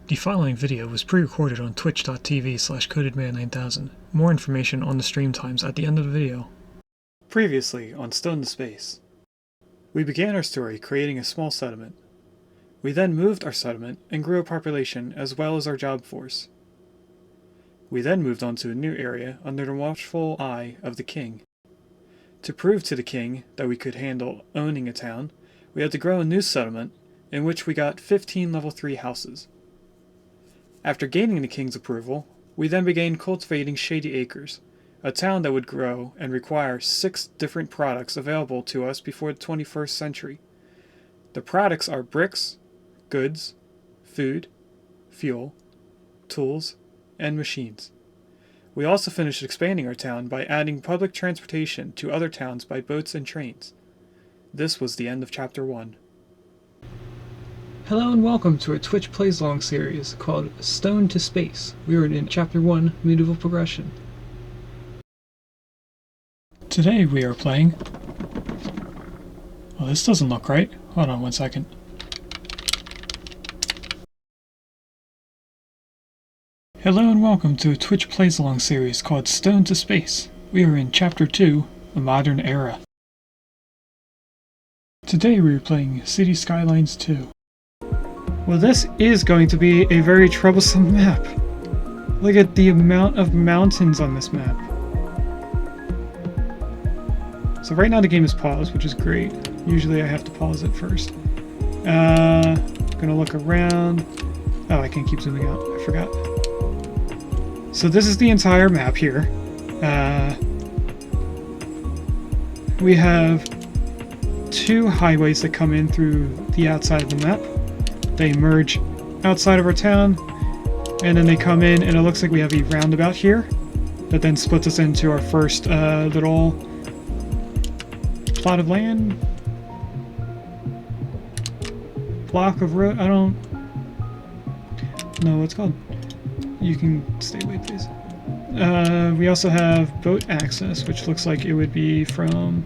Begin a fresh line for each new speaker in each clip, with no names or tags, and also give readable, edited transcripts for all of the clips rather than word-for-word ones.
The following video was pre-recorded on twitch.tv/codedman9000. More information on the stream times at the end of the video. Previously on Stone to Space. We began our story creating a small settlement. We then moved our settlement and grew a population as well as our job force. We then moved on to a new area under the watchful eye of the king. To prove to the king that we could handle owning a town, we had to grow a new settlement in which we got 15 level 3 houses. After gaining the king's approval, we then began cultivating Shady Acres, a town that would grow and require 6 different products available to us before the 21st century. The products are bricks, goods, food, fuel, tools, and machines. We also finished expanding our town by adding public transportation to other towns by boats and trains. This was the end of Chapter 1. Hello and welcome to a Twitch Plays Long series called Stone to Space. We are in Chapter 1, Medieval Progression. Today we are playing... Well, this doesn't look right. Hold on one second. Hello and welcome to a Twitch Plays Along series called Stone to Space. We are in Chapter 2, The Modern Era. Today we are playing Cities Skylines 2. Well, this is going to be a very troublesome map. Look at the amount of mountains on this map. So right now the game is paused, which is great. Usually I have to pause it first. Gonna look around. Oh, I can't keep zooming out. I forgot. So this is the entire map here. We have 2 highways that come in through the outside of the map. They merge outside of our town, and then they come in, and it looks like we have a roundabout here that then splits us into our first little plot of land. Block of road. I don't know what it's called. You can stay away, please. We also have boat access, which looks like it would be from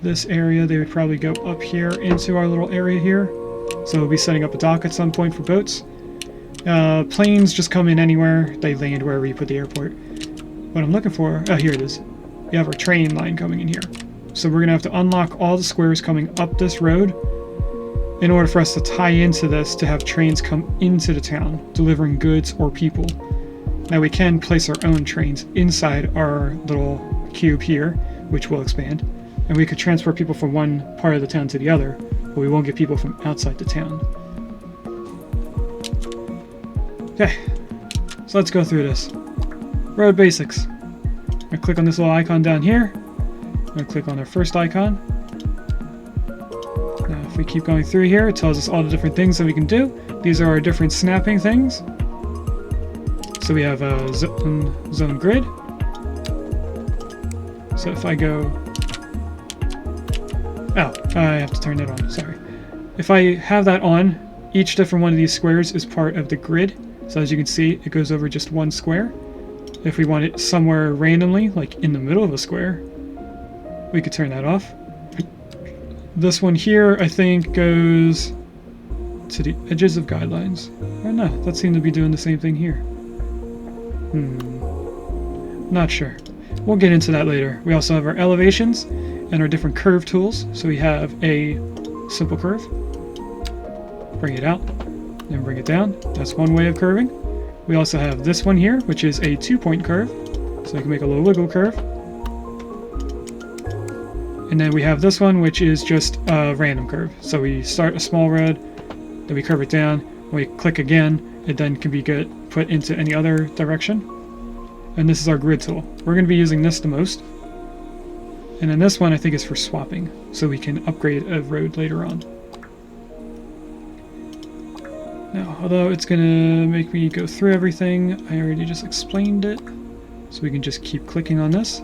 this area. They would probably go up here into our little area here. So we'll be setting up a dock at some point for boats. Planes just come in anywhere. They land wherever you put the airport. What I'm looking for... Oh, here it is. We have our train line coming in here. So we're going to have to unlock all the squares coming up this road in order for us to tie into this to have trains come into the town, delivering goods or people. Now we can place our own trains inside our little cube here, which will expand. And we could transport people from one part of the town to the other, but we won't get people from outside the town. Okay, so let's go through this. Road basics. I'm going to click on this little icon down here. I'm going to click on our first icon. Now if we keep going through here, it tells us all the different things that we can do. These are our different snapping things. So we have a zone grid. So if I go... Oh, I have to turn that on, sorry. If I have that on, each different one of these squares is part of the grid. So as you can see, it goes over just one square. If we want it somewhere randomly, like in the middle of a square, we could turn that off. This one here, I think, goes to the edges of guidelines. Or no, that seemed to be doing the same thing here. Not sure. We'll get into that later. We also have our elevations and our different curve tools. So we have a simple curve. Bring it out and bring it down. That's one way of curving. We also have this one here, which is a 2-point curve. So we can make a little wiggle curve. And then we have this one, which is just a random curve. So we start a small road, then we curve it down. When we click again, it then can be put into any other direction. And this is our grid tool. We're going to be using this the most. And then this one I think is for swapping, so we can upgrade a road later on. Now, although it's going to make me go through everything, I already just explained it. So we can just keep clicking on this.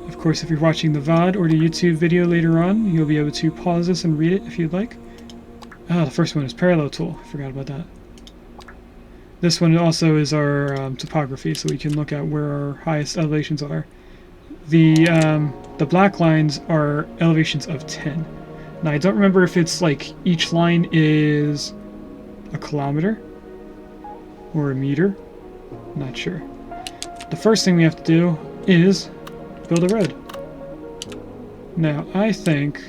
Of course, if you're watching the VOD or the YouTube video later on, you'll be able to pause this and read it if you'd like. Ah, the first one is parallel tool. I forgot about that. This one also is our topography, so we can look at where our highest elevations are. The black lines are elevations of 10. Now I don't remember if it's like each line is a kilometer or a meter. Not sure. The first thing we have to do is build a road. Now, I think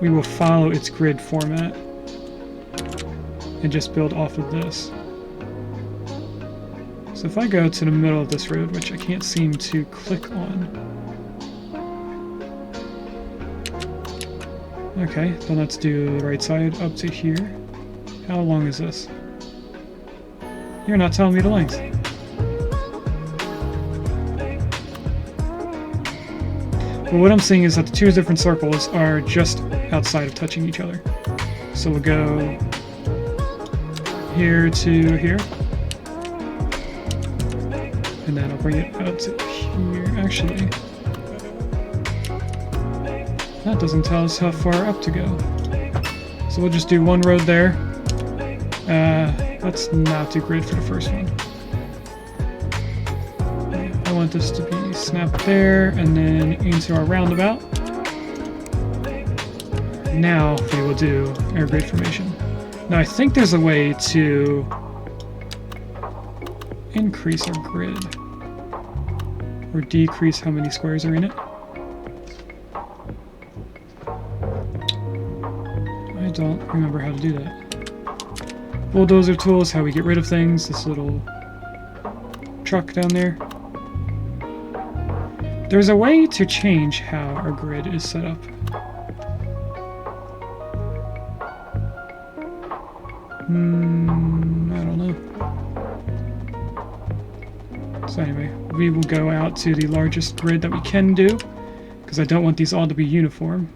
we will follow its grid format and just build off of this. So if I go to the middle of this road, which I can't seem to click on. Okay, then let's do the right side up to here. How long is this? You're not telling me the length. Well, what I'm seeing is that the two different circles are just outside of touching each other. So we'll go here to here. And then I'll bring it out to here. Actually, that doesn't tell us how far up to go. So we'll just do one road there. Let's not do grid for the first one. I want this to be snapped there and then into our roundabout. Now we will do our grid formation. Now I think there's a way to increase our grid or decrease how many squares are in it. I don't remember how to do that. Bulldozer tool is how we get rid of things. This little truck down there. There's a way to change how our grid is set up. I don't know. So anyway, we will go out to the largest grid that we can do, because I don't want these all to be uniform.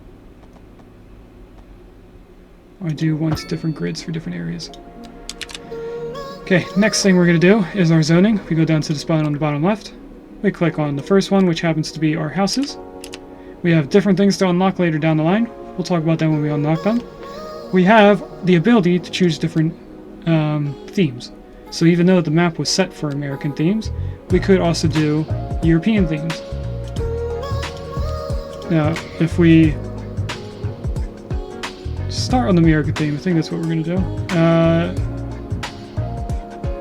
I do want different grids for different areas. Okay, next thing we're going to do is our zoning. We go down to the spot on the bottom left. We click on the first one, which happens to be our houses. We have different things to unlock later down the line. We'll talk about them when we unlock them. We have the ability to choose different themes. So even though the map was set for American themes, we could also do European themes. Now, if we start on the American theme, I think that's what we're going to do.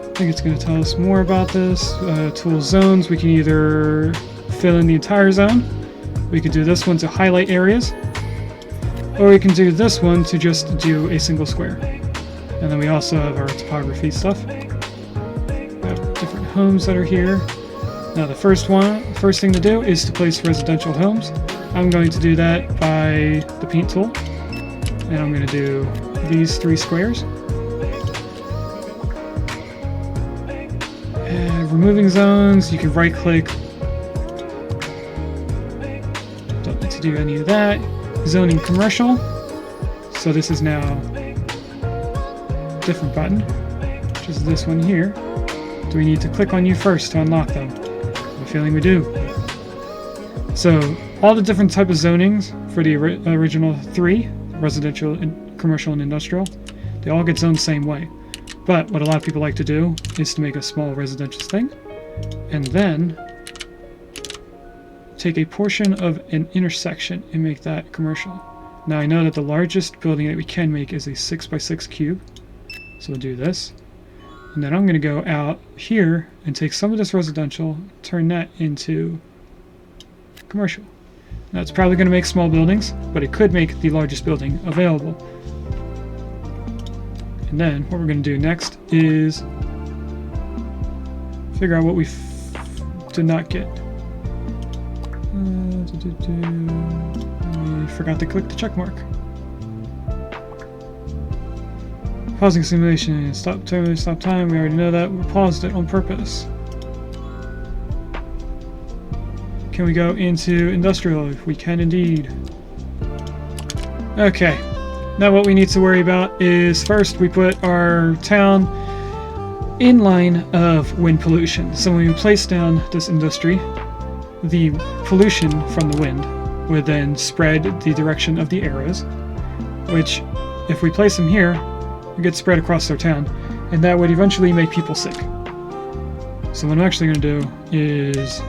I think it's going to tell us more about this. Tool zones, we can either fill in the entire zone. We could do this one to highlight areas. Or we can do this one to just do a single square. And then we also have our topography stuff. We have different homes that are here. Now the first thing to do is to place residential homes. I'm going to do that by the paint tool. And I'm going to do these 3 squares. Removing zones, you can right click. Don't need to do any of that. Zoning commercial. So this is now a different button, which is this one here. Do we need to click on you first to unlock them? I have a feeling we do. So all the different type of zonings for the original 3, residential, commercial, and industrial, they all get zoned the same way. But what a lot of people like to do is to make a small residential thing, and then take a portion of an intersection and make that commercial. Now I know that the largest building that we can make is a 6x6 cube, so we'll do this. And then I'm going to go out here and take some of this residential, turn that into commercial. Now it's probably going to make small buildings, but it could make the largest building available. And then what we're going to do next is figure out what we did not get. We forgot to click the check mark. Pausing simulation. Stop time. We already know that. We paused it on purpose. Can we go into industrial? We can indeed. Okay. Now what we need to worry about is first we put our town in line of wind pollution. So when we place down this industry, the pollution from the wind would then spread the direction of the arrows, which if we place them here, it gets spread across our town, and that would eventually make people sick. So what I'm actually going to do is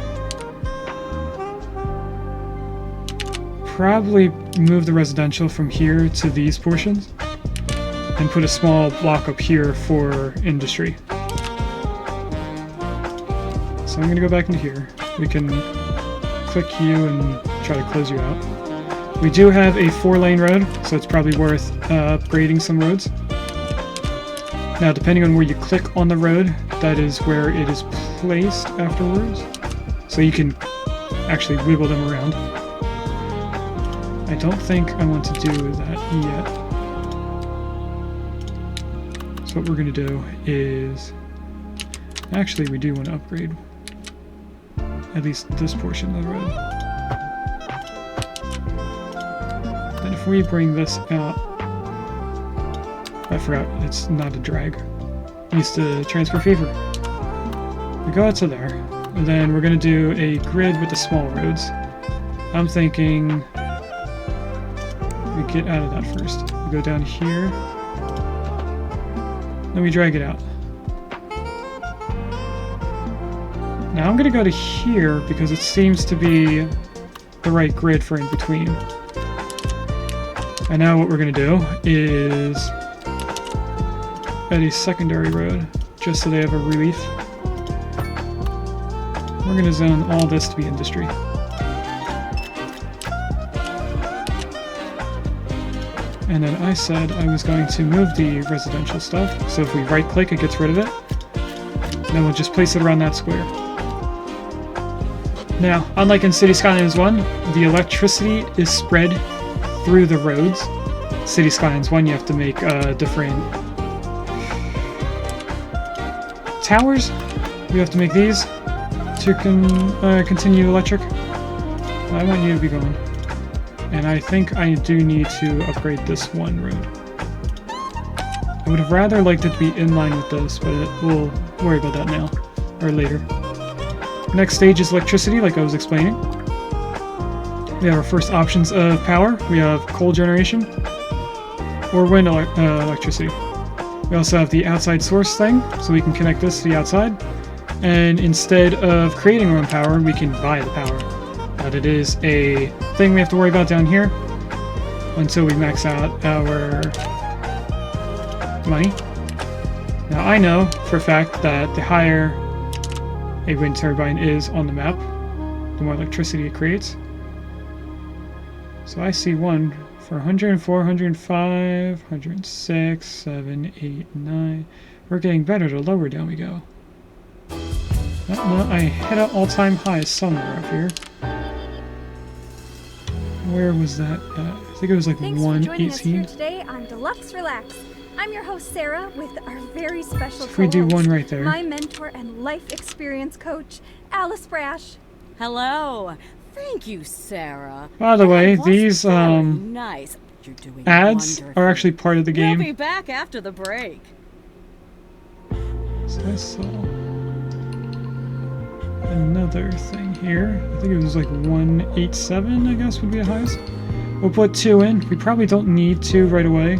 probably move the residential from here to these portions and put a small block up here for industry. So I'm going to go back into here. We can click you and try to close you out. We do have a 4-lane road, so it's probably worth upgrading some roads. Now, depending on where you click on the road, that is where it is placed afterwards. So you can actually wiggle them around. I don't think I want to do that yet. So what we're going to do is... Actually, we do want to upgrade at least this portion of the road. Then if we bring this out... I forgot, it's not a drag. It needs to transfer favor. We go out to there, and then we're going to do a grid with the small roads. I'm thinking we get out of that first. We go down here, then we drag it out. Now I'm going to go to here because it seems to be the right grid for in between. And now what we're going to do is add a secondary road, just so they have a relief. We're going to zone all this to be industry. And then I said I was going to move the residential stuff, so if we right click it gets rid of it. Then we'll just place it around that square. Now, unlike in Cities Skylines 1, the electricity is spread through the roads. Cities Skylines 1 you have to make different towers. We have to make these to continue electric. I want you to be going. And I think I do need to upgrade this one road. I would have rather liked it to be in line with this, but we'll worry about that now, or later. Next stage is electricity, like I was explaining. We have our first options of power. We have coal generation, or wind electricity. We also have the outside source thing, so we can connect this to the outside. And instead of creating our own power, we can buy the power. But it is a thing we have to worry about down here until we max out our money. Now I know for a fact that the higher a wind turbine is on the map, the more electricity it creates. So I see one for 104, 105, 106, 7, 8, 9. We're getting better the lower down we go. No, I hit an all-time high somewhere up here. Where was that? I think it was like 118.
Thanks for joining us here today on Deluxe Relax. I'm your host Sarah with our very special
if we do one right there.
My mentor and life experience coach, Alice Brash.
Hello. Thank you, Sarah.
By the way, these
nice. You're doing
ads
wonderful.
are actually part of the game.
We'll be back after the break.
So I saw another thing here. I think it was like 187, I guess would be the highest. We'll put 2 in. We probably don't need 2 right away.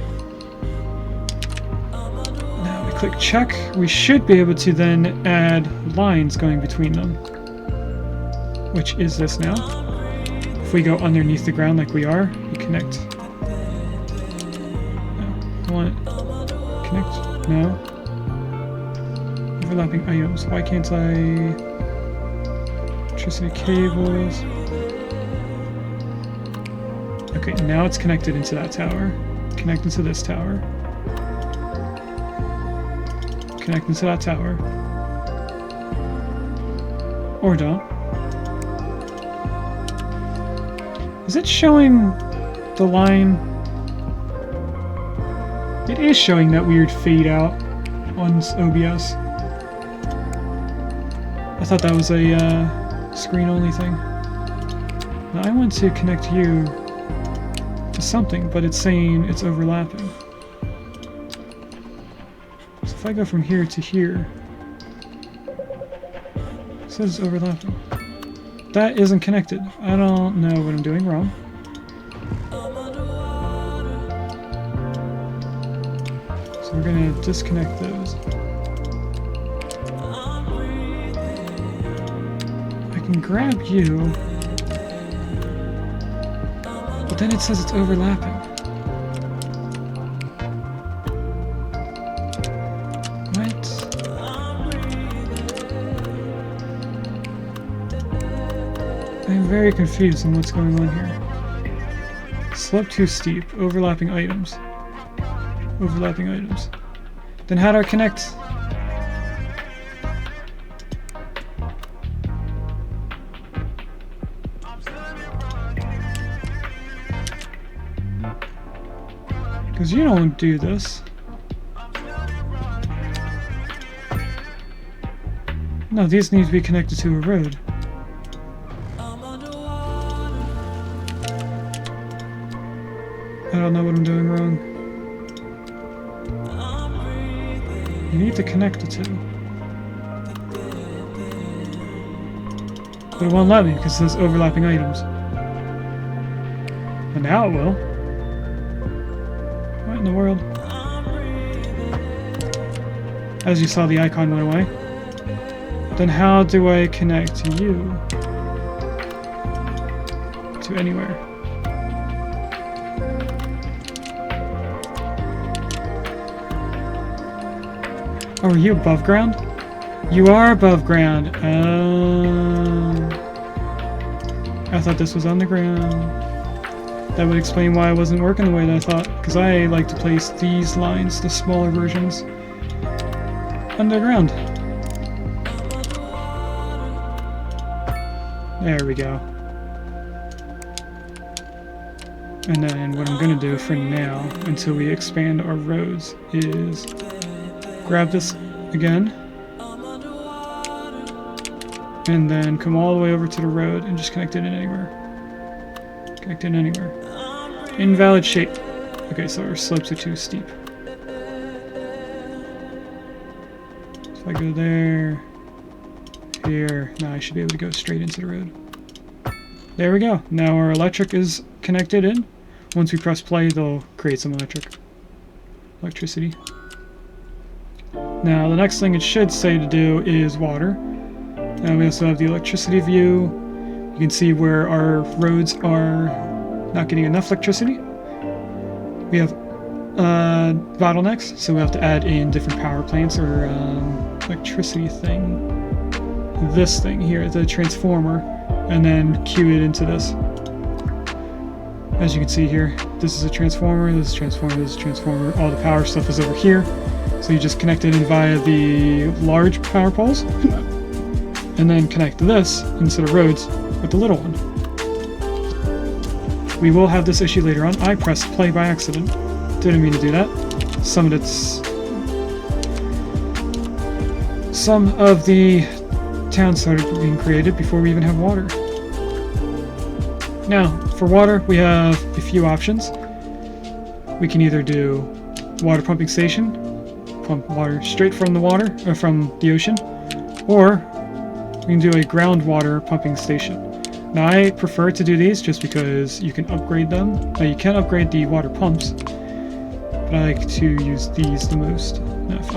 Now we click check. We should be able to then add lines going between them. Which is this now. If we go underneath the ground like we are, we connect. No. I want it. Connect. No. Overlapping items. Why can't I... Electricity cables. Okay, now it's connected into that tower. Connect into this tower. Connect into that tower. Or don't. Is it showing the line? It is showing that weird fade out on OBS. I thought that was a screen only thing. Now I want to connect you to something, but it's saying it's overlapping. So if I go from here to here, it says overlapping. That isn't connected. I don't know what I'm doing wrong. So we're gonna disconnect those. I can grab you. then it says it's overlapping. What? I'm very confused on what's going on here. Slope too steep. Overlapping items. Overlapping items. Then how do I connect? Because you don't do this. No, these need to be connected to a road. I don't know what I'm doing wrong. You need to connect the two. But it won't let me because it says overlapping items. But now it will. What in the world? As you saw, the icon went away. Then how do I connect you to anywhere? Oh, are you above ground? You are above ground. I thought this was on the ground. That would explain why it wasn't working the way that I thought. Because I like to place these lines, the smaller versions, underground. There we go. And then what I'm going to do for now, until we expand our roads, is grab this again, and then come all the way over to the road and just connect it in anywhere. Connect it anywhere. Invalid shape. Okay, so our slopes are too steep. So if I go there, here, now I should be able to go straight into the road. There we go. Now our electric is connected in. Once we press play, they'll create some electricity. Now the next thing it should say to do is water. Now we also have the electricity view. You can see where our roads are not getting enough electricity. We have bottlenecks, so we have to add in different power plants or electricity thing. This thing here, the transformer, and then cue it into this. As you can see here, this is a transformer, this is a transformer, this is a transformer. All the power stuff is over here. So you just connect it in via the large power poles, and then connect this into the roads with the little one. We will have this issue later on. I pressed play by accident. Didn't mean to do that. Some of the towns started being created before we even have water. Now, for water, we have a few options. We can either do water pumping station, pump water straight from the water, or from the ocean, or we can do a groundwater pumping station. Now I prefer to do these just because you can upgrade them. Now you can upgrade the water pumps, but I like to use these the most. Now if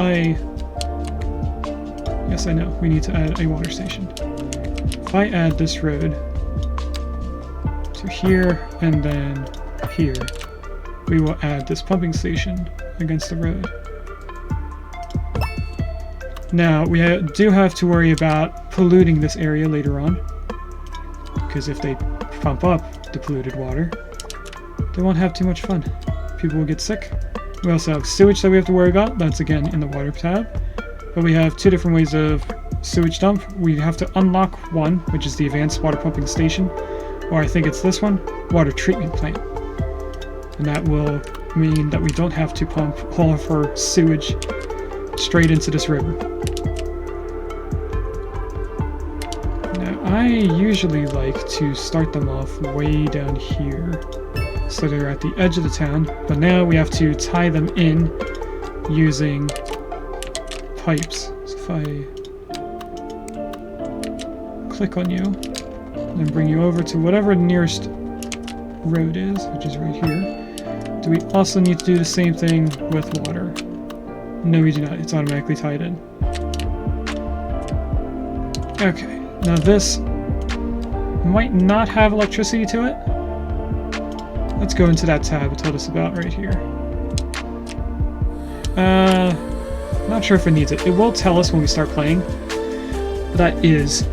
yes I know, we need to add a water station. If I add this road to here and then here, we will add this pumping station against the road. Now, we do have to worry about polluting this area later on, because if they pump up the polluted water, they won't have too much fun. People will get sick. We also have sewage that we have to worry about. That's again in the water tab. But we have two different ways of sewage dump. We have to unlock one, which is the advanced water pumping station, or I think it's this one, water treatment plant. And that will mean that we don't have to pump all of our sewage straight into this river. Now, I usually like to start them off way down here, so they're at the edge of the town, but now we have to tie them in using pipes. So if I click on you, and bring you over to whatever the nearest road is, which is right here, do we also need to do the same thing with water? No, we do not. It's automatically tied in. Okay, now this might not have electricity to it, let's go into that tab it told us about right here. Not sure if it needs it. It will tell us when we start playing. But that is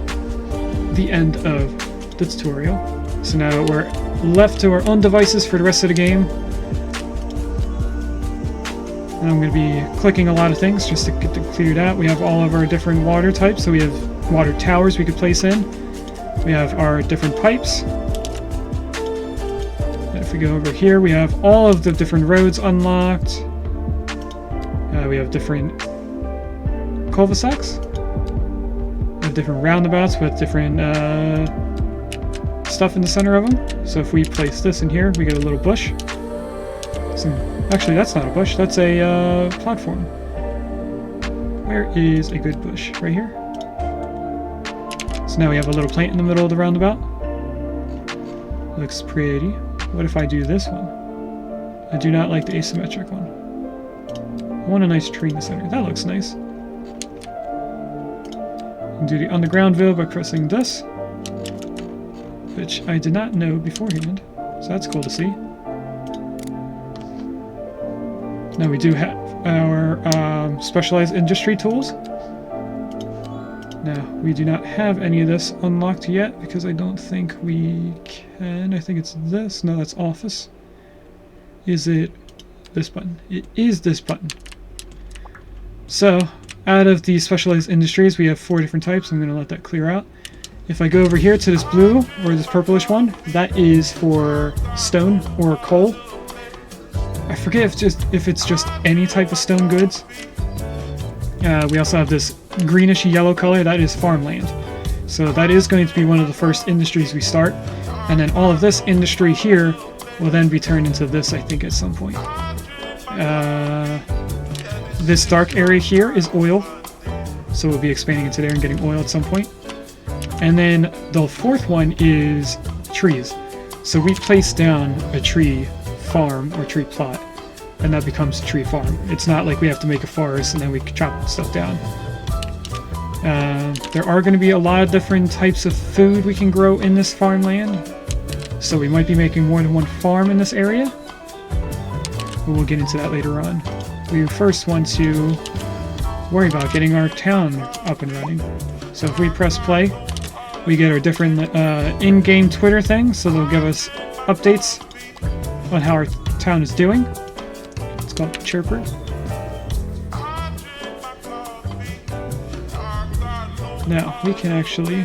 the end of the tutorial. So now we're left to our own devices for the rest of the game. And I'm going to be clicking a lot of things just to get it cleared out. We have all of our different water types. So we have water towers we could place in. We have our different pipes. And if we go over here, we have all of the different roads unlocked. We have different cul-de-sacs. We have different roundabouts with different stuff in the center of them. So if we place this in here, we get a little bush. Actually, that's not a bush. That's a platform. Where is a good bush? Right here. So now we have a little plant in the middle of the roundabout. Looks pretty. What if I do this one? I do not like the asymmetric one. I want a nice tree in the center. That looks nice. You can do the underground view by pressing this, which I did not know beforehand. So that's cool to see. Now we do have our specialized industry tools. Now, we do not have any of this unlocked yet because I don't think we can. I think it's this. No, that's office. Is it this button? It is this button. So, out of the specialized industries, we have 4 different types. I'm going to let that clear out. If I go over here to this blue or this purplish one, that is for stone or coal. I forget if it's just any type of stone goods. We also have this greenish yellow color, that is farmland. So that is going to be one of the first industries we start. And then all of this industry here will then be turned into this, I think, at some point. This dark area here is oil. So we'll be expanding into there and getting oil at some point. And then the 4th one is trees. So we place down a tree farm or tree plot, and that becomes a tree farm. It's not like we have to make a forest and then we chop stuff down. There are going to be a lot of different types of food we can grow in this farmland, so we might be making more than one farm in this area, but we'll get into that later on. We first want to worry about getting our town up and running. So if we press play, we get our different in-game Twitter things, so they'll give us updates on how our town is doing. It's called Chirper. Now, we can actually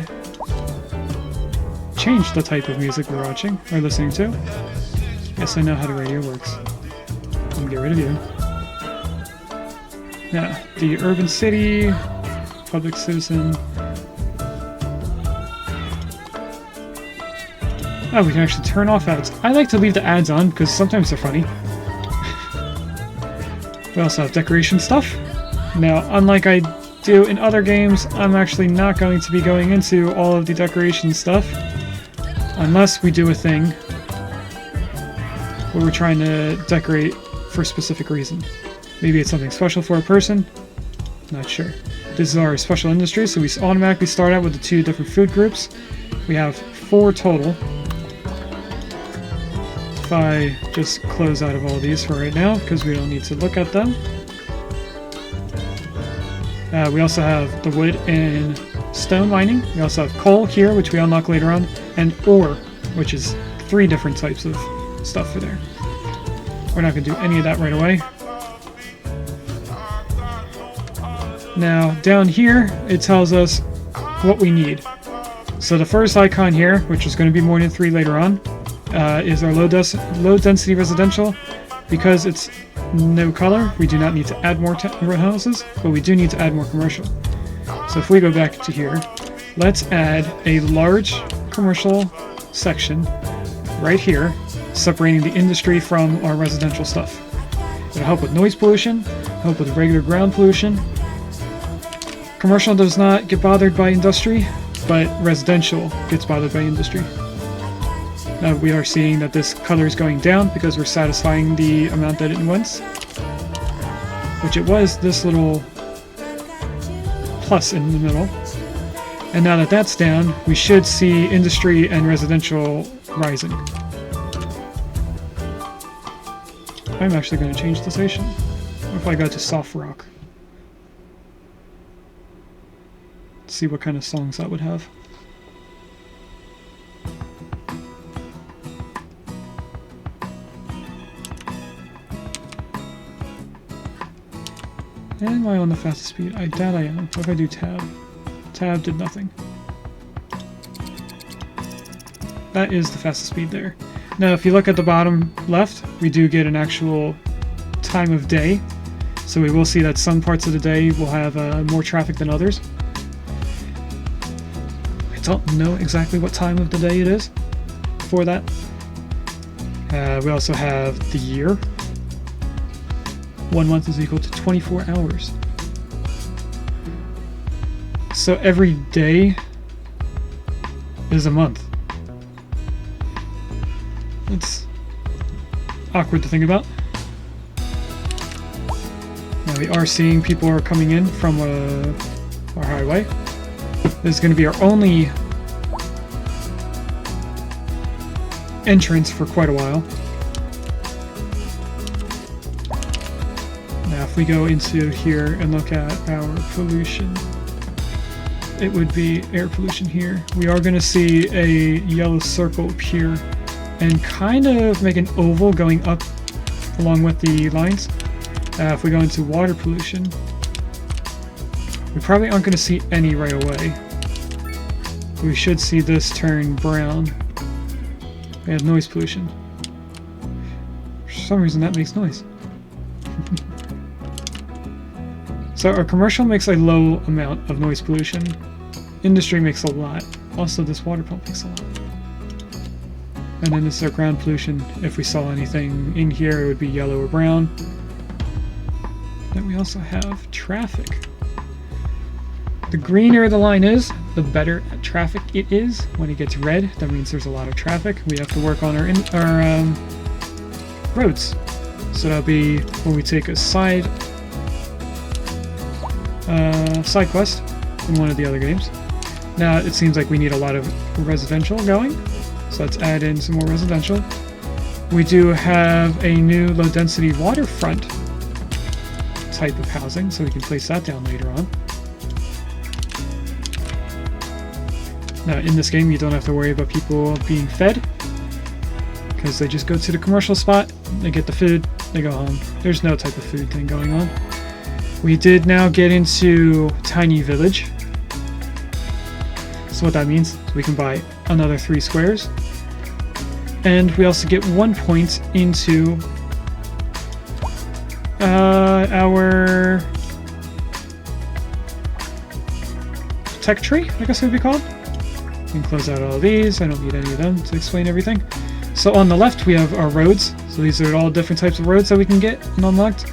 change the type of music we're watching, or listening to. Yes, I know how the radio works. Let me get rid of you. Now, the urban city, public citizen. Oh, we can actually turn off ads. I like to leave the ads on because sometimes they're funny. We also have decoration stuff. Now, unlike I do in other games, I'm actually not going to be going into all of the decoration stuff unless we do a thing where we're trying to decorate for a specific reason. Maybe it's something special for a person. Not sure. This is our special industry, so we automatically start out with the 2 different food groups. We have 4 total. If I just close out of all these for right now, because we don't need to look at them. We also have the wood and stone mining. We also have coal here, which we unlock later on, and ore, which is 3 different types of stuff for there. We're not going to do any of that right away. Now, down here, it tells us what we need. So the first icon here, which is going to be more than 3 later on, is our low density residential. Because it's no color, we do not need to add more houses, but we do need to add more commercial. So if we go back to here, let's add a large commercial section right here, separating the industry from our residential stuff. It'll help with noise pollution, help with regular ground pollution. Commercial does not get bothered by industry, but residential gets bothered by industry. Now we are seeing that this color is going down because we're satisfying the amount that it wants, which it was this little plus in the middle. And now that that's down, we should see industry and residential rising. I'm actually going to change the station. What if I go to soft rock? Let's see what kind of songs that would have. Am I on the fastest speed? I doubt I am. What if I do tab? Tab did nothing. That is the fastest speed there. Now if you look at the bottom left, we do get an actual time of day. So we will see that some parts of the day will have more traffic than others. I don't know exactly what time of the day it is for that. We also have the year. 1 month is equal to 24 hours. So every day is a month. It's awkward to think about. Now we are seeing people are coming in from our highway. This is going to be our only entrance for quite a while. Now if we go into here and look at our pollution, it would be air pollution here. We are going to see a yellow circle appear and kind of make an oval going up along with the lines. If we go into water pollution, we probably aren't going to see any right away. We should see this turn brown. We have noise pollution. For some reason that makes noise. So our commercial makes a low amount of noise pollution. Industry makes a lot. Also this water pump makes a lot. And then this is our ground pollution. If we saw anything in here, it would be yellow or brown. Then we also have traffic. The greener the line is, the better at traffic it is. When it gets red, that means there's a lot of traffic. We have to work on our roads. So that'll be when we take a side quest in one of the other games. Now it seems like we need a lot of residential going. So let's add in some more residential. We do have a new low density waterfront type of housing, so we can place that down later on. Now in this game you don't have to worry about people being fed, because they just go to the commercial spot, they get the food, they go home. There's no type of food thing going on. We did now get into Tiny Village. So what that means is we can buy another 3 squares. And we also get 1 point into our tech tree, I guess it would be called. We can close out all these. I don't need any of them to explain everything. So on the left we have our roads. So these are all different types of roads that we can get and unlocked.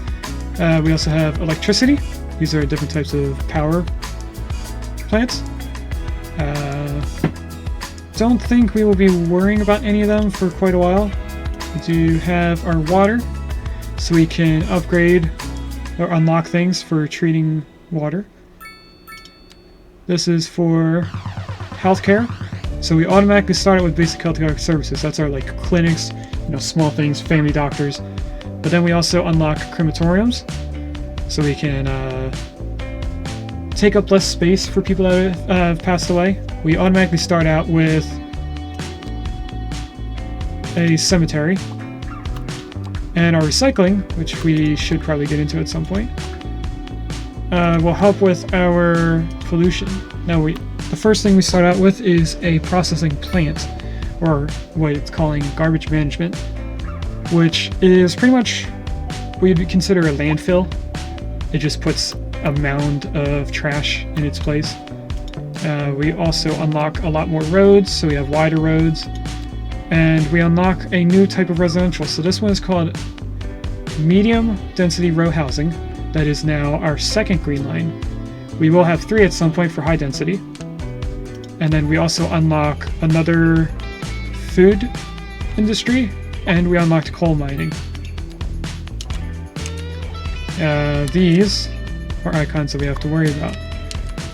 We also have electricity. These are different types of power plants. Don't think we will be worrying about any of them for quite a while. We do have our water, so we can upgrade or unlock things for treating water. This is for healthcare. So we automatically start it with basic healthcare services. That's our like clinics, small things, family doctors. But then we also unlock crematoriums, so we can take up less space for people that have passed away. We automatically start out with a cemetery. And our recycling, which we should probably get into at some point, will help with our pollution. Now the first thing we start out with is a processing plant, or what it's calling garbage management, which is pretty much what you'd consider a landfill. It just puts a mound of trash in its place. We also unlock a lot more roads, so we have wider roads, and we unlock a new type of residential. So this one is called medium density row housing. That is now our second green line. We will have 3 at some point for high density. And then we also unlock another food industry, and we unlocked coal mining. These are icons that we have to worry about.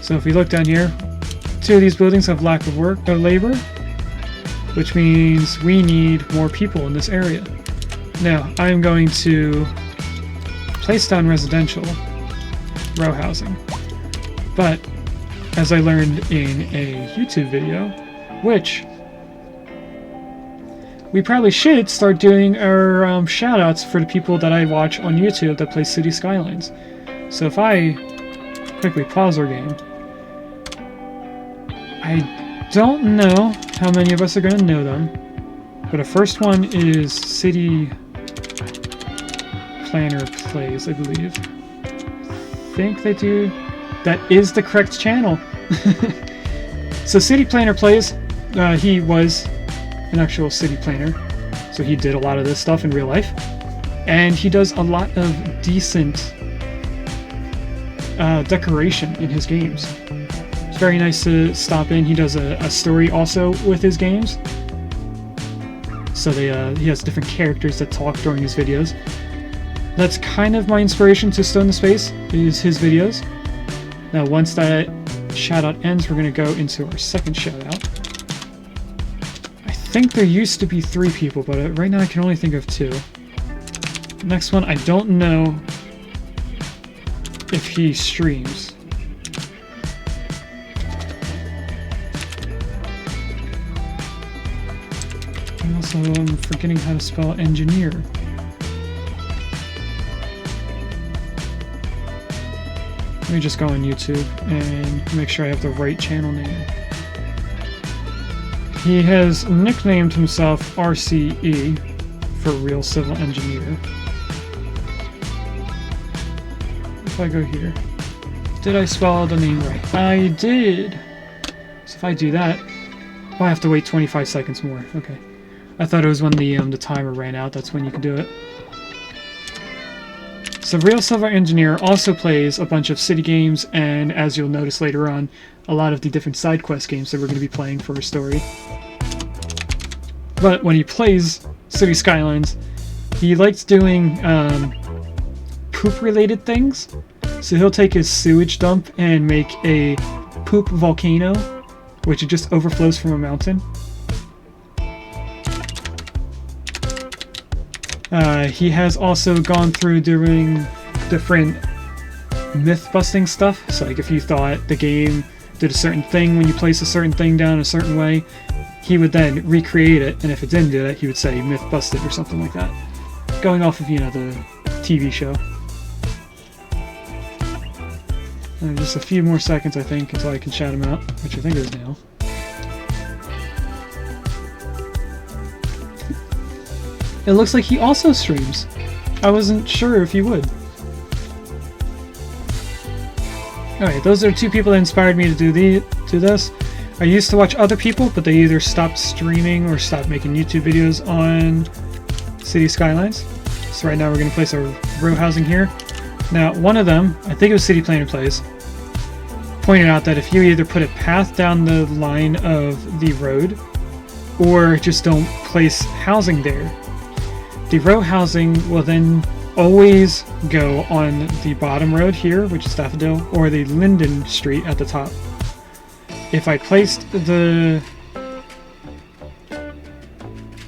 So if we look down here, 2 of these buildings have lack of labor, which means we need more people in this area. Now, I'm going to place down residential row housing. But, as I learned in a YouTube video, which we probably should start doing our shoutouts for the people that I watch on YouTube that play Cities Skylines. So if I quickly pause our game, I don't know how many of us are going to know them, but the first one is City Planner Plays, I believe. I think they do. That is the correct channel. So City Planner Plays, he was an actual city planner, so he did a lot of this stuff in real life, and he does a lot of decent decoration in his games. It's very nice to stop in. He does a story also with his games, so he has different characters that talk during his videos. That's kind of my inspiration to Stone the Space, is his videos. Now once that shout out ends, we're going to go into our second shout out. I think there used to be 3 people, but right now I can only think of 2. Next one, I don't know if he streams. And also, I'm forgetting how to spell engineer. Let me just go on YouTube and make sure I have the right channel name. He has nicknamed himself RCE for Real Civil Engineer. If I go here, did I spell the name right? I did! So if I do that, oh, I have to wait 25 seconds more. Okay. I thought it was when the timer ran out, that's when you can do it. So Real Civil Engineer also plays a bunch of city games, and as you'll notice later on, a lot of the different side quest games that we're going to be playing for a story. But when he plays Cities Skylines, he likes doing poop-related things. So he'll take his sewage dump and make a poop volcano, which it just overflows from a mountain. He has also gone through doing different myth-busting stuff. So like if you thought the game did a certain thing when you place a certain thing down a certain way, he would then recreate it, and if it didn't do that, he would say myth busted or something like that. Going off of, you know, the TV show. Just a few more seconds, I think, until I can shout him out, which I think is now. It looks like he also streams. I wasn't sure if he would. Alright, those are 2 people that inspired me to do this. I used to watch other people, but they either stopped streaming or stopped making YouTube videos on Cities Skylines. So right now we're going to place our row housing here. Now, one of them, I think it was City Planner Plays, pointed out that if you either put a path down the line of the road, or just don't place housing there, the row housing will then always go on the bottom road here, which is Daffodil, or the Linden Street at the top. If I placed the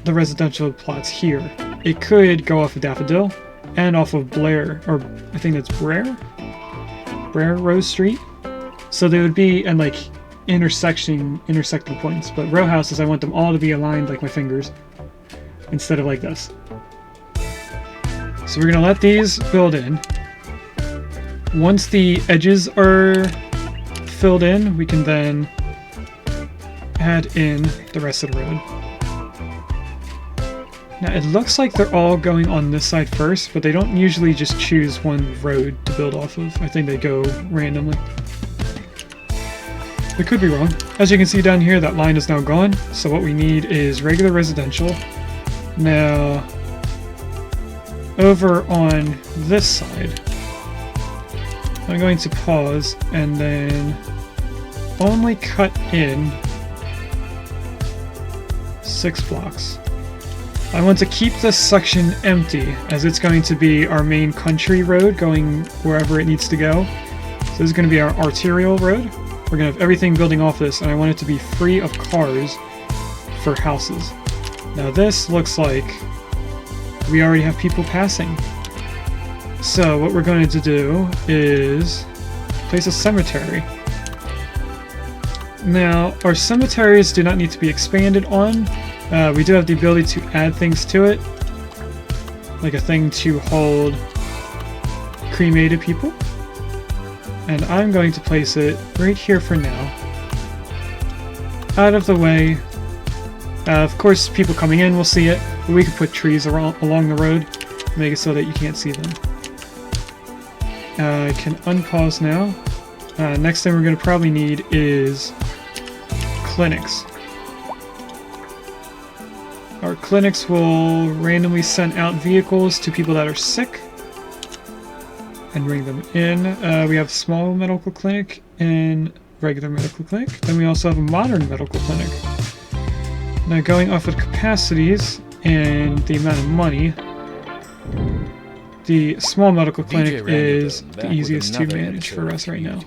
residential plots here, it could go off of Daffodil and off of Blair, or I think that's Brer Rose Street. So they would be at like intersecting points. But row houses, I want them all to be aligned like my fingers, instead of like this. So we're gonna let these build in. Once the edges are filled in, we can then add in the rest of the road. Now it looks like they're all going on this side first, but they don't usually just choose one road to build off of. I think they go randomly. I could be wrong. As you can see down here, that line is now gone, so what we need is regular residential. Now, over on this side, I'm going to pause and then only cut in 6 blocks. I want to keep this section empty, as it's going to be our main country road going wherever it needs to go. So this is going to be our arterial road. We're going to have everything building off this, and I want it to be free of cars for houses. Now this looks like we already have people passing. So what we're going to do is place a cemetery. Now, our cemeteries do not need to be expanded on. We do have the ability to add things to it, like a thing to hold cremated people. And I'm going to place it right here for now. Out of the way. Of course, people coming in will see it, but we can put trees along the road, make it so that you can't see them. I can unpause now. Next thing we're going to probably need is clinics. Our clinics will randomly send out vehicles to people that are sick and bring them in. We have small medical clinic and regular medical clinic. Then we also have a modern medical clinic. Now going off of capacities and the amount of money, the small medical clinic is the easiest to manage for us right now.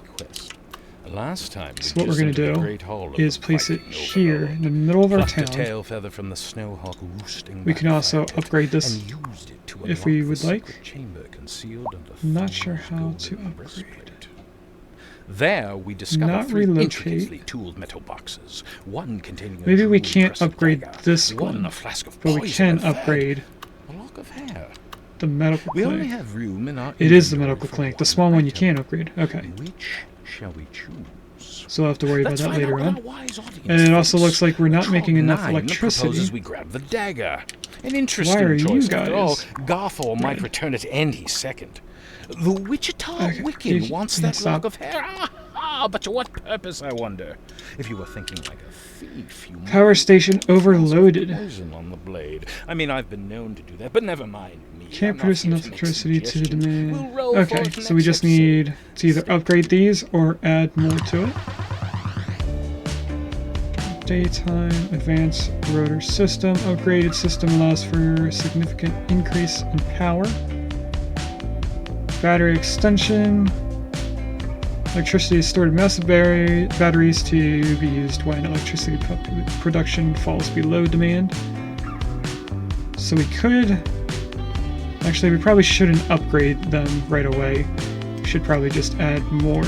Last time,
so what we're going to do is place it here in the middle of our town. We can also upgrade this if we would like. I'm not sure how to upgrade.
There we discover
not
three
relocate.
intricately tooled metal boxes, one containing
Maybe we can't upgrade this one,
a flask of
but we
poison
can
and
upgrade
a lock of hair.
the medical
We only
clinic.
have room in our
It is the
inventory
medical
for
clinic. The small one you
item.
can upgrade. Okay.
Which shall we choose?
So we'll have to worry about
Let's
that
find out
later
what
on.
our wise audience
And it also
thinks.
looks like we're not
Cog
making enough
9
electricity.
proposes we grab the dagger. An
Why
interesting
are you
choice after all.
guys
Garthor might
red?
return at any second. The Wichita
Okay,
Wiccan
you-
wants
you
that
stop.
lock of hair. But to what purpose, I wonder? If you were thinking like a thief, you
Power
might
station overloaded.
poison on the blade. I mean, I've been known to do that, but never mind me.
Can't
I'm not
produce
here
enough
to make
electricity to
suggestions.
demand.
We'll roll
Okay,
forward to
so we
next
just
episode.
need to either upgrade these or add more to it. Daytime, advanced rotor system. Upgraded system allows for significant increase in power. Battery extension. Electricity is stored in massive batteries to be used when electricity production falls below demand. So we could... Actually, we probably shouldn't upgrade them right away. We should probably just add more.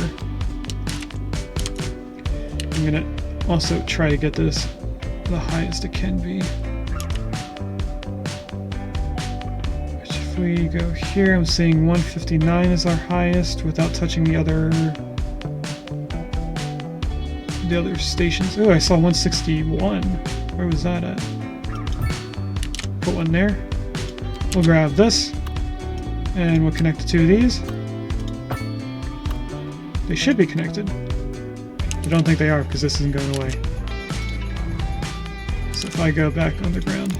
I'm gonna also try to get this the highest it can be. Which if we go here, I'm seeing 159 is our highest without touching the other stations. Oh, I saw 161. Where was that at? Put one there. We'll grab this, and we'll connect the two of these. They should be connected. I don't think they are, because this isn't going away. So if I go back underground,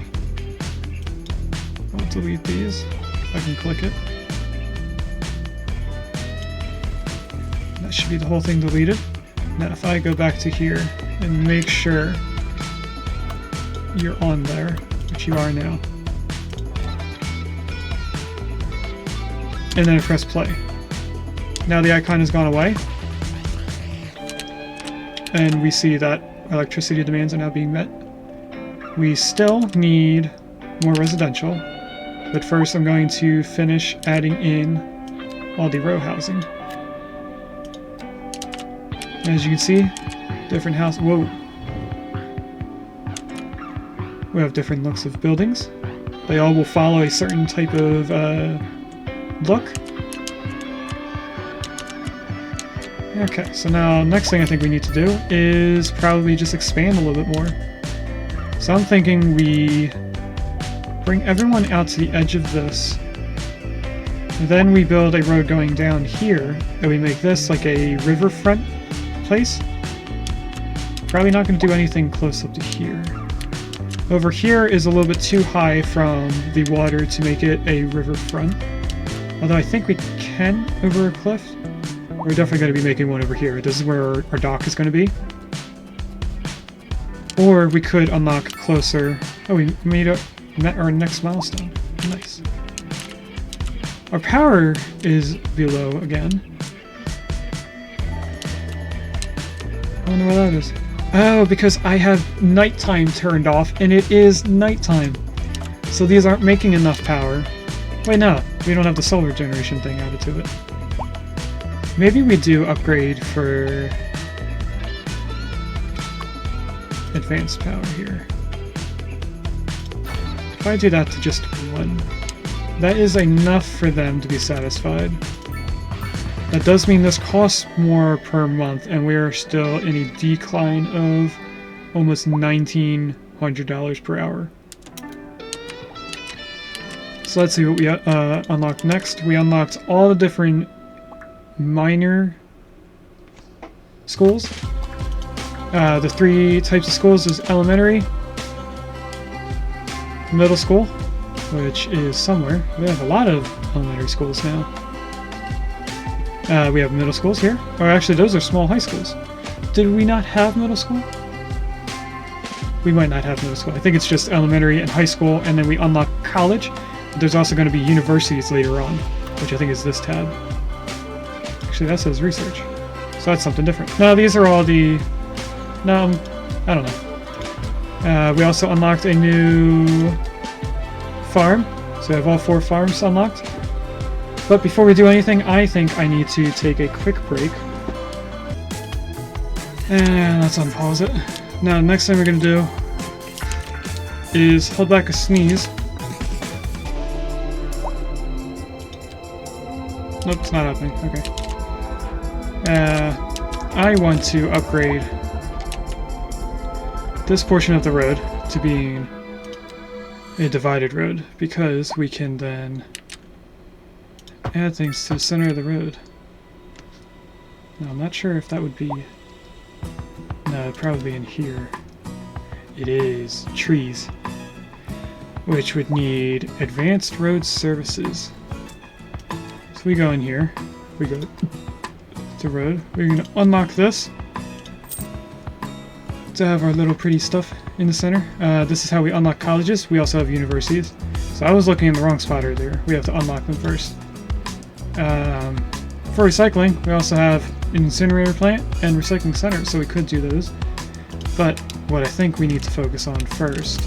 I'll delete these. If I can click it. That should be the whole thing deleted. Now if I go back to here and make sure you're on there, which you are now, and then I press play. Now the icon has gone away, and we see that electricity demands are now being met. We still need more residential, but first I'm going to finish adding in all the row housing. As you can see, different house. Whoa! We have different looks of buildings. They all will follow a certain type of look. Okay, so now next thing I think we need to do is probably just expand a little bit more. So I'm thinking we bring everyone out to the edge of this. Then we build a road going down here, and we make this like a riverfront place. Probably not going to do anything close up to here. Over here is a little bit too high from the water to make it a riverfront. Although I think we can over a cliff. We're definitely going to be making one over here. This is where our dock is going to be. Or we could unlock closer. Oh, we met our next milestone. Nice. Our power is below again. I wonder what that is. Oh, because I have nighttime turned off, and it is nighttime. So these aren't making enough power. Wait, no, we don't have the solar generation thing added to it. Maybe we do upgrade for advanced power here. If I do that to just 1, that is enough for them to be satisfied. That does mean this costs more per month, and we are still in a decline of almost $1,900 per hour. So let's see what we unlocked next. We unlocked all the different minor schools. The 3 types of schools is elementary, middle school, which is somewhere. We have a lot of elementary schools now. We have middle schools here. Or actually, those are small high schools. Did we not have middle school? We might not have middle school. I think it's just elementary and high school, and then we unlock college. There's also going to be universities later on, which I think is this tab. Actually, that says research. So that's something different. No, these are all the... No, I don't know. We also unlocked a new farm. So we have all 4 farms unlocked. But before we do anything, I think I need to take a quick break. And let's unpause it. Now, the next thing we're going to do is hold back a sneeze. Nope, it's not happening. Okay. I want to upgrade this portion of the road to being a divided road, because we can then add things to the center of the road. Now, I'm not sure if that would be... No, it'd probably be in here. It is trees, which would need advanced road services. So we go in here, we go to road, we're going to unlock this to have our little pretty stuff in the center. This is how we unlock colleges. We also have universities. So I was looking in the wrong spot earlier. We have to unlock them first. For recycling, we also have an incinerator plant and recycling center, so we could do those. But what I think we need to focus on first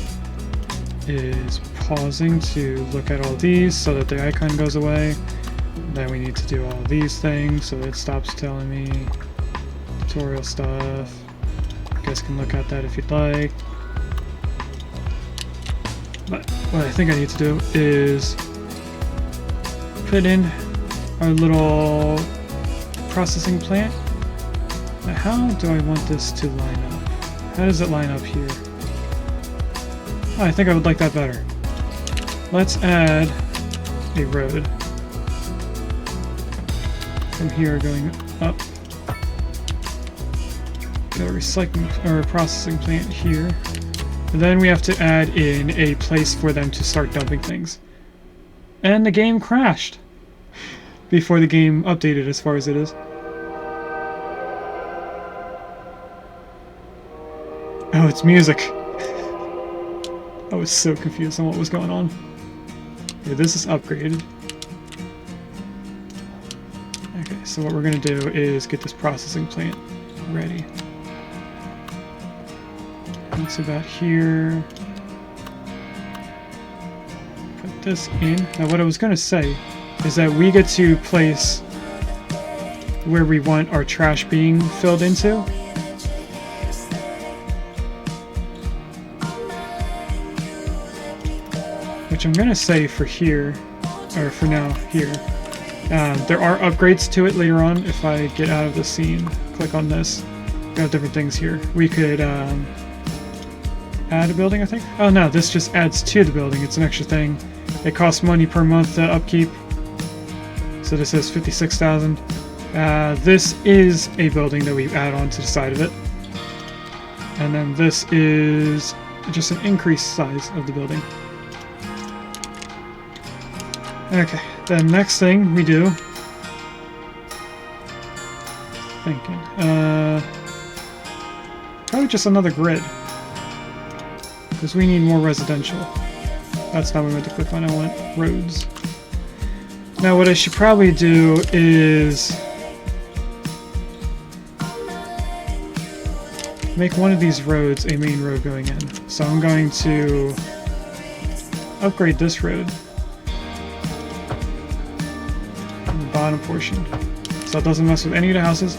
is pausing to look at all these so that the icon goes away. Then we need to do all these things so it stops telling me tutorial stuff. You guys can look at that if you'd like. But what I think I need to do is put in our little processing plant. Now, how do I want this to line up? How does it line up here? Oh, I think I would like that better. Let's add a road from here going up. Got a recycling or a processing plant here. And then we have to add in a place for them to start dumping things. And the game crashed before the game updated as far as it is. Oh, it's music. I was so confused on what was going on. Yeah, this is upgraded. Okay, so what we're going to do is get this processing plant ready. It's about here. Put this in. Now what I was going to say is that we get to place where we want our trash being filled into. Which I'm going to say for here, or for now, here. There are upgrades to it later on if I get out of the scene. Click on this. We have different things here. We could add a building, I think? Oh no, this just adds to the building. It's an extra thing. It costs money per month to upkeep. So this is 56,000. This is a building that we add on to the side of it. And then this is just an increased size of the building. Okay, the next thing we do... Thinking. Probably just another grid. Because we need more residential. That's not what we meant to click on. I want roads. Now what I should probably do is make one of these roads a main road going in. So I'm going to upgrade this road. On the bottom portion. So it doesn't mess with any of the houses.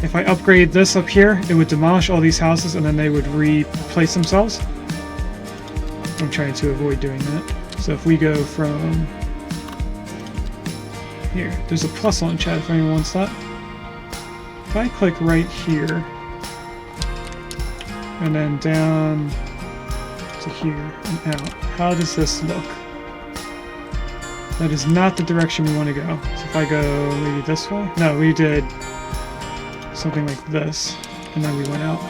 If I upgrade this up here, it would demolish all these houses and then they would replace themselves. I'm trying to avoid doing that. So if we go from here, there's a plus on chat if anyone wants that. If I click right here, and then down to here and out, how does this look? That is not the direction we want to go. So if I go maybe this way? No, we did something like this, and then we went out.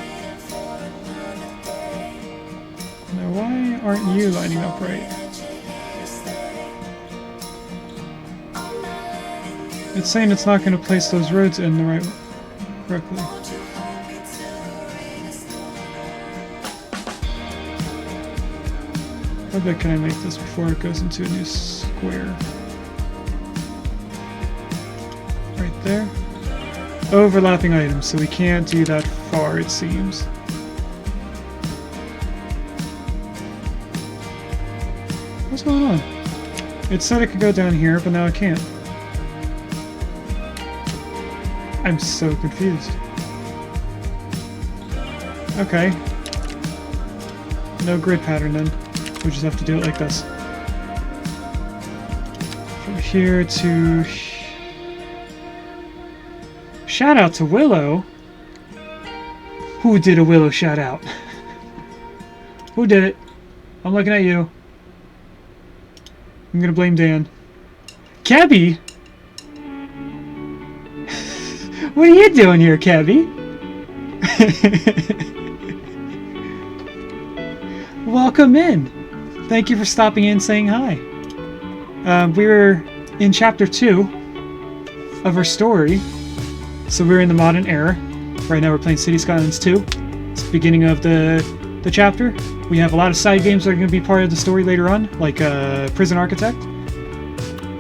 Now why aren't you lining up right? It's saying it's not going to place those roads in the right correctly. How big can I make this before it goes into a new square? Right there. Overlapping items, so we can't do that far, it seems. What's going on? It said it could go down here, but now it can't. I'm so confused. Okay. No grid pattern then. We just have to do it like this. From here to... Shout out to Willow! Who did a Willow shout out? Who did it? I'm looking at you. I'm gonna blame Dan. Cabby! What are you doing here, Cabby? Welcome in! Thank you for stopping in and saying hi. We're in chapter 2 of our story. So we're in the modern era. Right now we're playing Cities Skylines 2. It's the beginning of the chapter. We have a lot of side games that are going to be part of the story later on, like Prison Architect.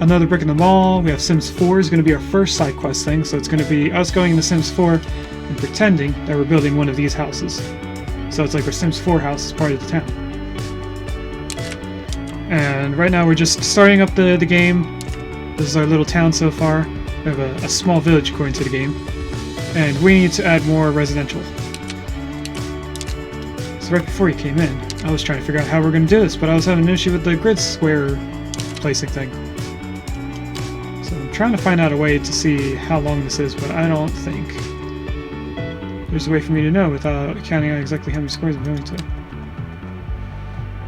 Another Brick in the Mall. We have Sims 4 is going to be our first side quest thing, so it's going to be us going into Sims 4 and pretending that we're building one of these houses. So it's like our Sims 4 house is part of the town. And right now we're just starting up the game. This is our little town so far. We have a small village according to the game. And we need to add more residential. So right before you came in, I was trying to figure out how we're going to do this, but I was having an issue with the grid square placing thing. So I'm trying to find out a way to see how long this is, but I don't think there's a way for me to know without counting out exactly how many squares I'm going to.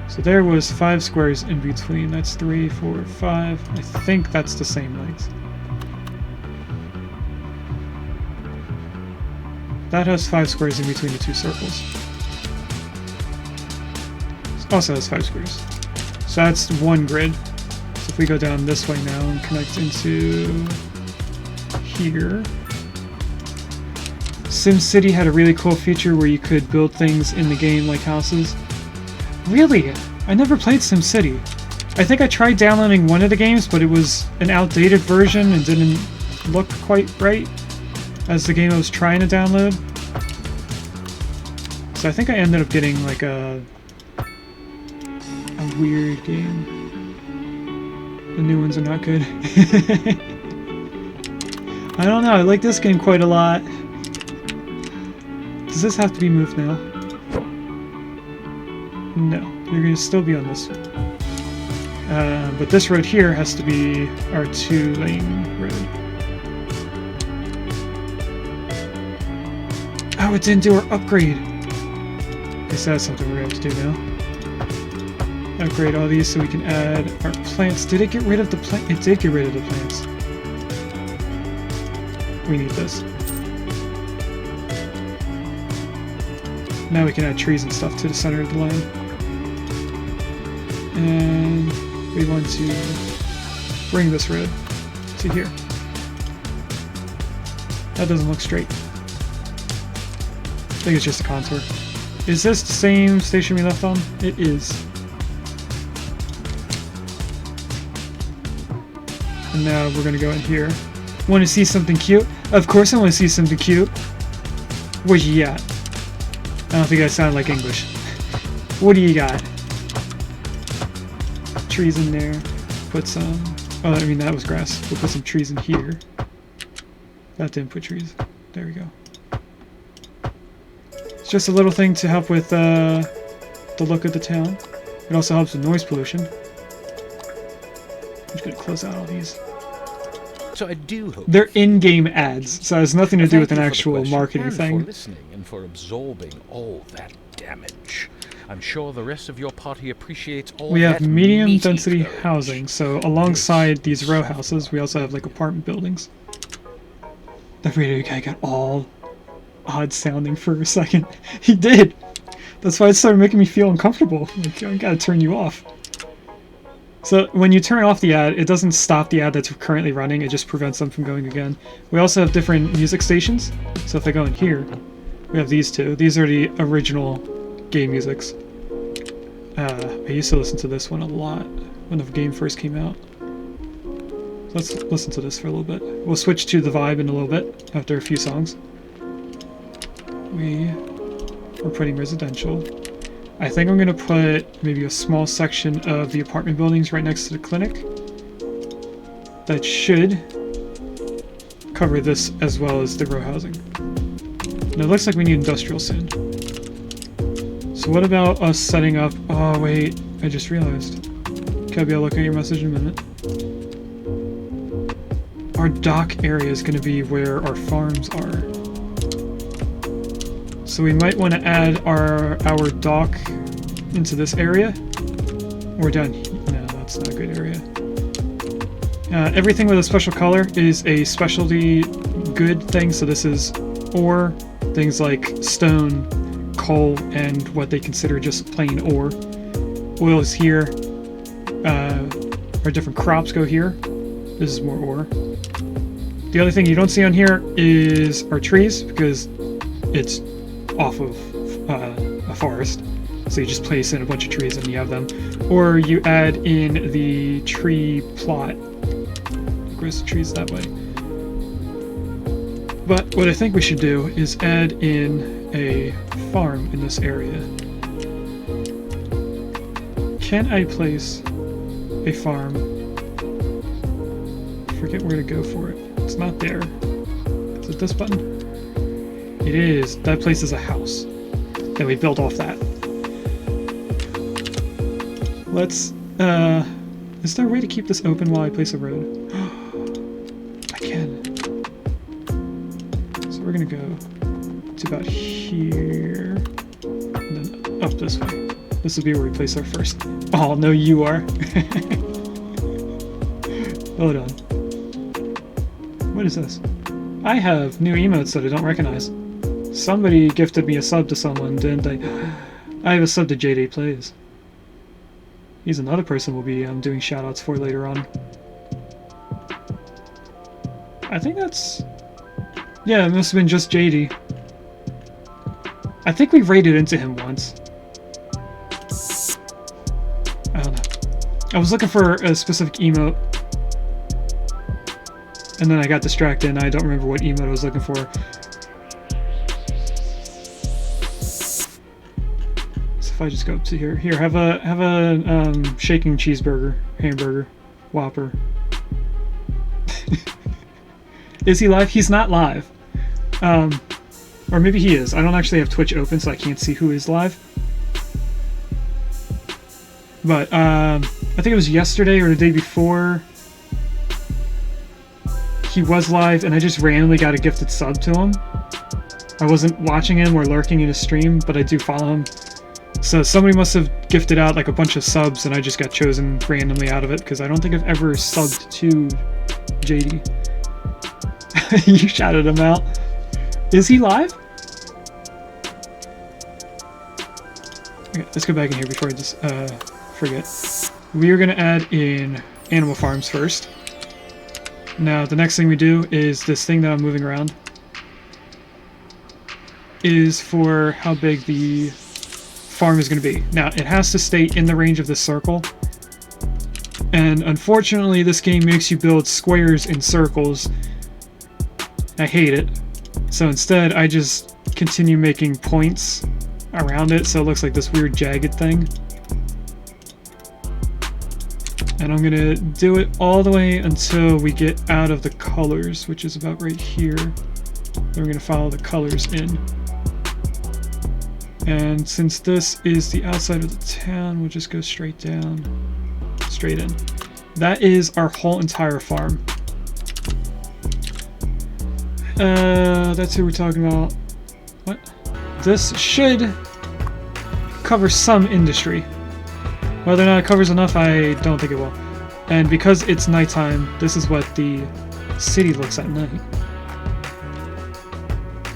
So there was 5 squares in between. That's 3, 4, 5. I think that's the same length. That has 5 squares in between the 2 circles. It also has 5 squares. So that's one grid. So if we go down this way now and connect into here. SimCity had a really cool feature where you could build things in the game like houses. Really? I never played SimCity. I think I tried downloading one of the games, but it was an outdated version and didn't look quite right as the game I was trying to download. So I think I ended up getting like a weird game. The new ones are not good. I don't know, I like this game quite a lot. Does this have to be moved now? No, you're going to still be on this. But this road here has to be our 2-lane road. Oh, it didn't do our upgrade! I guess that's something we're going to have to do now. Upgrade all these so we can add our plants. Did it get rid of the plant? It did get rid of the plants. We need this. Now we can add trees and stuff to the center of the line. And we want to bring this road to here. That doesn't look straight. I think it's just a contour. Is this the same station we left on? It is. And now we're going to go in here. Want to see something cute? Of course I want to see something cute. What you got? I don't think I sound like English. What do you got? trees in there. Put some... Oh, I mean, that was grass. We'll put some trees in here. That didn't put trees. There we go. It's just a little thing to help with the look of the town. It also helps with noise pollution. I'm just going to close out all these.
So I do hope
they're in-game ads, so it has nothing to do with an
Thank you for the
actual
question
marketing
and
thing.
for listening and for absorbing all that damage. I'm sure the rest of your party appreciates all
We have
that
medium
meaty
density
courage.
housing, so alongside these row houses, we also have like apartment buildings. That radio guy got all odd sounding for a second. He did! That's why it started making me feel uncomfortable. Like, I gotta turn you off. So when you turn off the ad, it doesn't stop the ad that's currently running, it just prevents them from going again. We also have different music stations, so if I go in here, we have these two. These are the original game musics. I used to listen to this one a lot when the game first came out. Let's listen to this for a little bit. We'll switch to the vibe in a little bit after a few songs. We're putting residential. I think I'm going to put maybe a small section of the apartment buildings right next to the clinic. That should cover this as well as the row housing. Now it looks like we need industrial soon. So what about us setting up... Oh wait, I just realized. Kelby, I'll look at your message in a minute. Our dock area is going to be where our farms are. So we might want to add our dock into this area. Or down here. No, that's not a good area. Everything with a special color is a specialty good thing. So this is ore, things like stone, coal, and what they consider just plain ore. Oil is here. Our different crops go here. This is more ore. The other thing you don't see on here is our trees, because it's off of a forest. So you just place in a bunch of trees and you have them. Or you add in the tree plot. It grows the trees that way. But what I think we should do is add in a farm in this area. Can I place a farm? Forget where to go for it. It's not there. Is it this button? It is. That place is a house. Then we build off that. Let's, is there a way to keep this open while I place a road? I can. So we're gonna go to about here, and then up this way. This will be where we place our first. Oh, no, you are. Hold on. What is this? I have new emotes that I don't recognize. Somebody gifted me a sub to someone, didn't they? I have a sub to JD Plays. He's another person we'll be doing shoutouts for later on. I think that's... Yeah, it must have been just JD. I think we raided into him once. I don't know. I was looking for a specific emote. And then I got distracted and I don't remember what emote I was looking for. So if I just go up to here. Here, have a shaking cheeseburger, hamburger, Whopper. Is he live? He's not live. Or maybe he is. I don't actually have Twitch open, so I can't see who is live. But, I think it was yesterday or the day before, he was live, and I just randomly got a gifted sub to him. I wasn't watching him or lurking in his stream, but I do follow him. So somebody must have gifted out like a bunch of subs, and I just got chosen randomly out of it, because I don't think I've ever subbed to JD. You shouted him out. Is he live? Okay, let's go back in here before I just forget. We are going to add in animal farms first. Now, the next thing we do is this thing that I'm moving around is for how big the farm is going to be. Now, it has to stay in the range of this circle. And unfortunately, this game makes you build squares in circles. I hate it. So instead, I just continue making points around it, so it looks like this weird jagged thing. And I'm gonna do it all the way until we get out of the colors, which is about right here. Then we're gonna follow the colors in. And since this is the outside of the town, we'll just go straight down, straight in. That is our whole entire farm. That's who we're talking about. What? This should cover some industry. Whether or not it covers enough, I don't think it will. And because it's nighttime, this is what the city looks at night.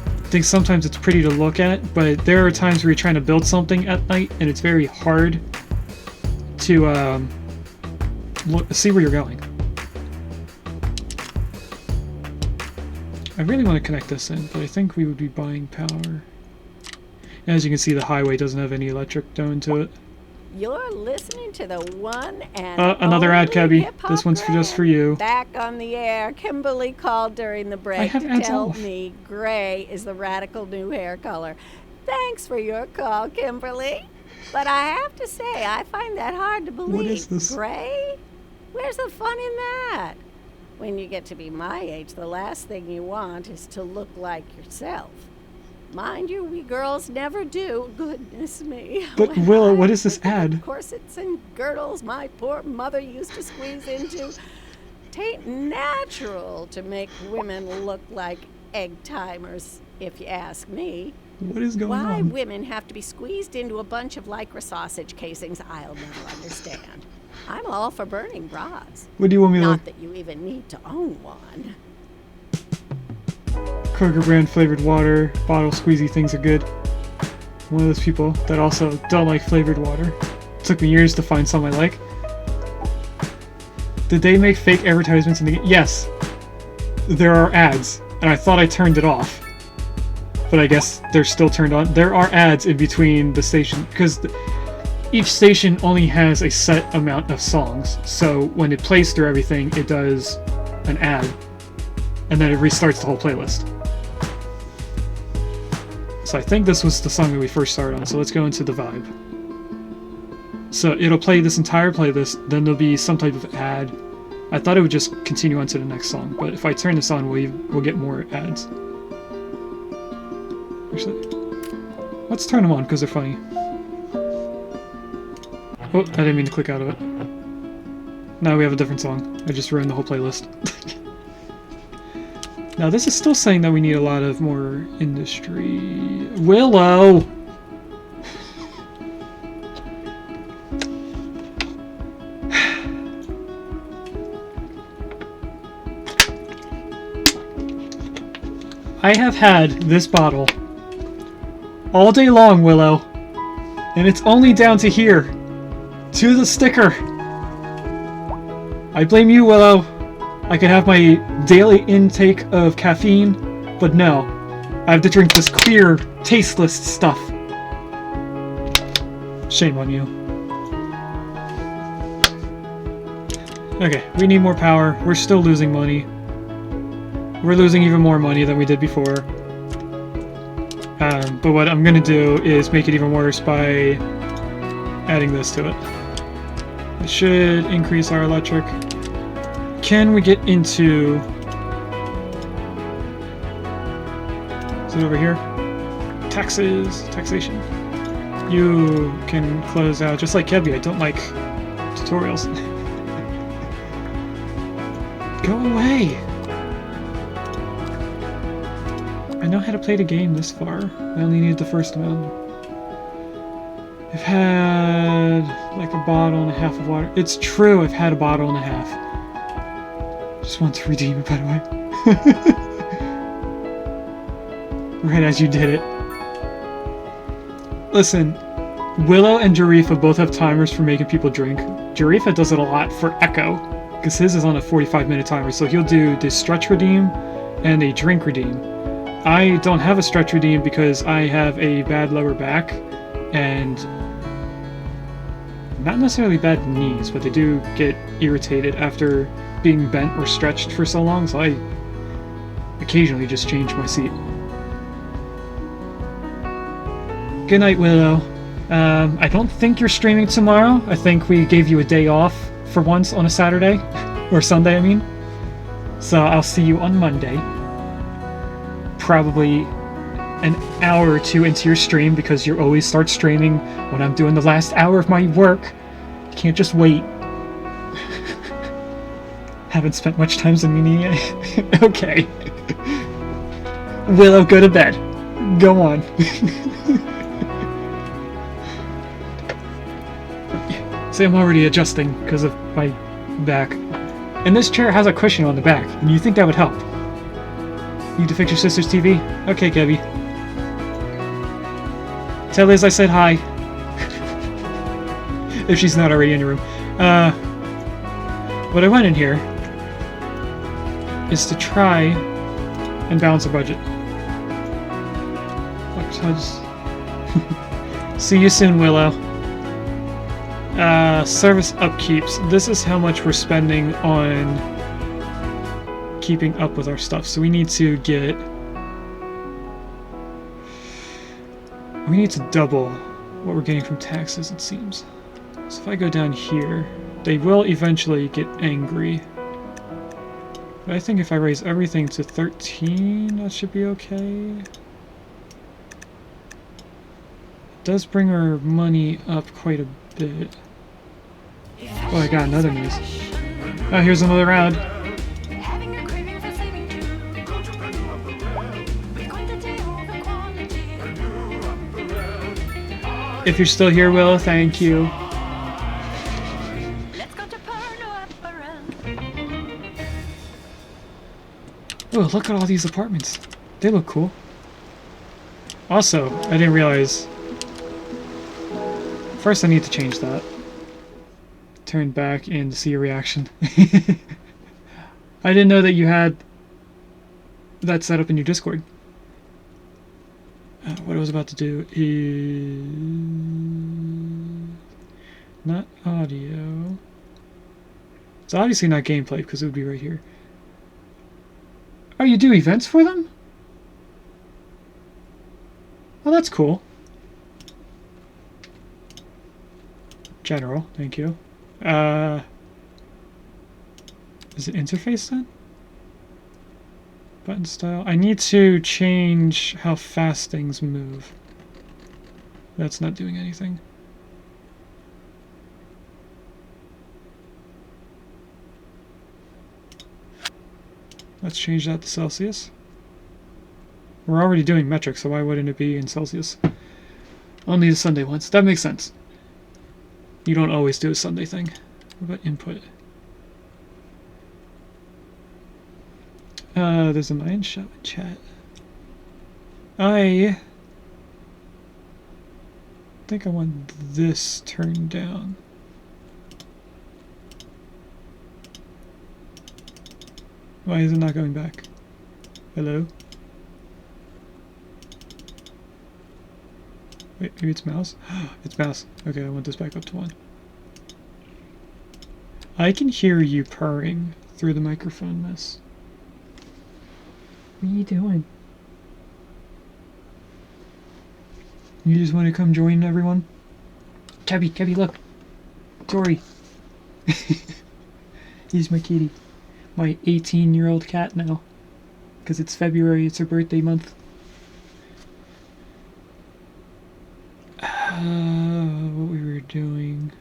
I think sometimes it's pretty to look at, but there are times where you're trying to build something at night and it's very hard to see where you're going. I really want to connect this in, but I think we would be buying power. As you can see, the highway doesn't have any electric going to it.
You're listening to the one and
another ad, Cabby.
hip-hop
This one's just for you.
Back on the air, Kimberly called during the break
have
to
ads
tell
off.
me gray is the radical new hair color. Thanks for your call, Kimberly. But I have to say, I find that hard to believe.
What is this?
Gray? Where's the fun in that? When you get to be my age, the last thing you want is to look like yourself. Mind you, we girls never do. Goodness me.
But
When
Willow,
I
what is this
think of the
ad?
corsets and girdles my poor mother used to squeeze into. Tain't natural to make women look like egg timers, if you ask me.
What is going
Why
on?
women have to be squeezed into a bunch of Lycra sausage casings, I'll never understand. I'm all for burning bras.
What do you want me to
Not that you even need to own one.
Kroger brand flavored water, bottle squeezy things are good. One of those people that also don't like flavored water. Took me years to find some I like. Did they make fake advertisements in the game? Yes. There are ads, and I thought I turned it off. But I guess they're still turned on. There are ads in between the station, because each station only has a set amount of songs. So when it plays through everything, it does an ad. And then it restarts the whole playlist. So I think this was the song that we first started on, so let's go into the vibe. So it'll play this entire playlist, then there'll be some type of ad. I thought it would just continue on to the next song, but if I turn this on, we'll get more ads. Actually, let's turn them on because they're funny. Oh, I didn't mean to click out of it. Now we have a different song. I just ruined the whole playlist. Now this is still saying that we need a lot of more industry. Willow! I have had this bottle all day long, Willow, and it's only down to here, to the sticker. I blame you, Willow. I could have my daily intake of caffeine, but no. I have to drink this clear, tasteless stuff. Shame on you. Okay, we need more power. We're still losing money. We're losing even more money than we did before. But what I'm gonna do is make it even worse by adding this to it. It should increase our electric. Can we get into... Is it over here? Taxes, taxation. You can close out, just like Kebby, I don't like tutorials. Go away! I know how to play the game this far. I only needed the first amount. I've had like a bottle and a half of water. It's true, I've had a bottle and a half. Just want to redeem it, by the way. Right as you did it. Listen, Willow and Jarifa both have timers for making people drink. Jarifa does it a lot for Echo, because his is on a 45-minute timer, so he'll do the stretch redeem and a drink redeem. I don't have a stretch redeem because I have a bad lower back and not necessarily bad knees, but they do get irritated after being bent or stretched for so long, so I occasionally just change my seat. Good night, Willow. I don't think you're streaming tomorrow. I think we gave you a day off for once on a Saturday. Or Sunday, I mean. So I'll see you on Monday. Probably an hour or two into your stream, because you always start streaming when I'm doing the last hour of my work. You can't just wait. Haven't spent much time on me yet. Okay. Willow, go to bed. Go on. See, I'm already adjusting because of my back. And this chair has a cushion on the back, and you think that would help. Need to fix your sister's TV? Okay, Gabby. Tell Liz I said hi. If she's not already in your room. What I went in here is to try and balance a budget. See you soon, Willow. Service upkeeps. This is how much we're spending on keeping up with our stuff. So we need to get... We need to double what we're getting from taxes, it seems. So if I go down here, they will eventually get angry. But I think if I raise everything to 13, that should be okay. It does bring our money up quite a bit. Oh, I got another news. Oh, here's another round. If you're still here, Willow, thank you. Oh, look at all these apartments. They look cool. Also, I didn't realize... First, I need to change that. Turn back and see your reaction. I didn't know that you had that set up in your Discord. What I was about to do is... Not audio. It's obviously not gameplay, because it would be right here. Oh, you do events for them? Oh, that's cool. General, thank you. Is it interface then? Button style. I need to change how fast things move. That's not doing anything. Let's change that to Celsius. We're already doing metric, so why wouldn't it be in Celsius? Only the Sunday ones. That makes sense. You don't always do a Sunday thing. What about input? There's a mine shop in chat. I think I want this turned down. Why is it not going back? Hello? Wait, maybe it's mouse? It's mouse. Okay, I want this back up to 1. I can hear you purring through the microphone, miss. What are you doing? You just want to come join everyone? Cabby, look! Tori! He's my kitty. My 18-year-old cat now. Because it's February, it's her birthday month. What we were doing...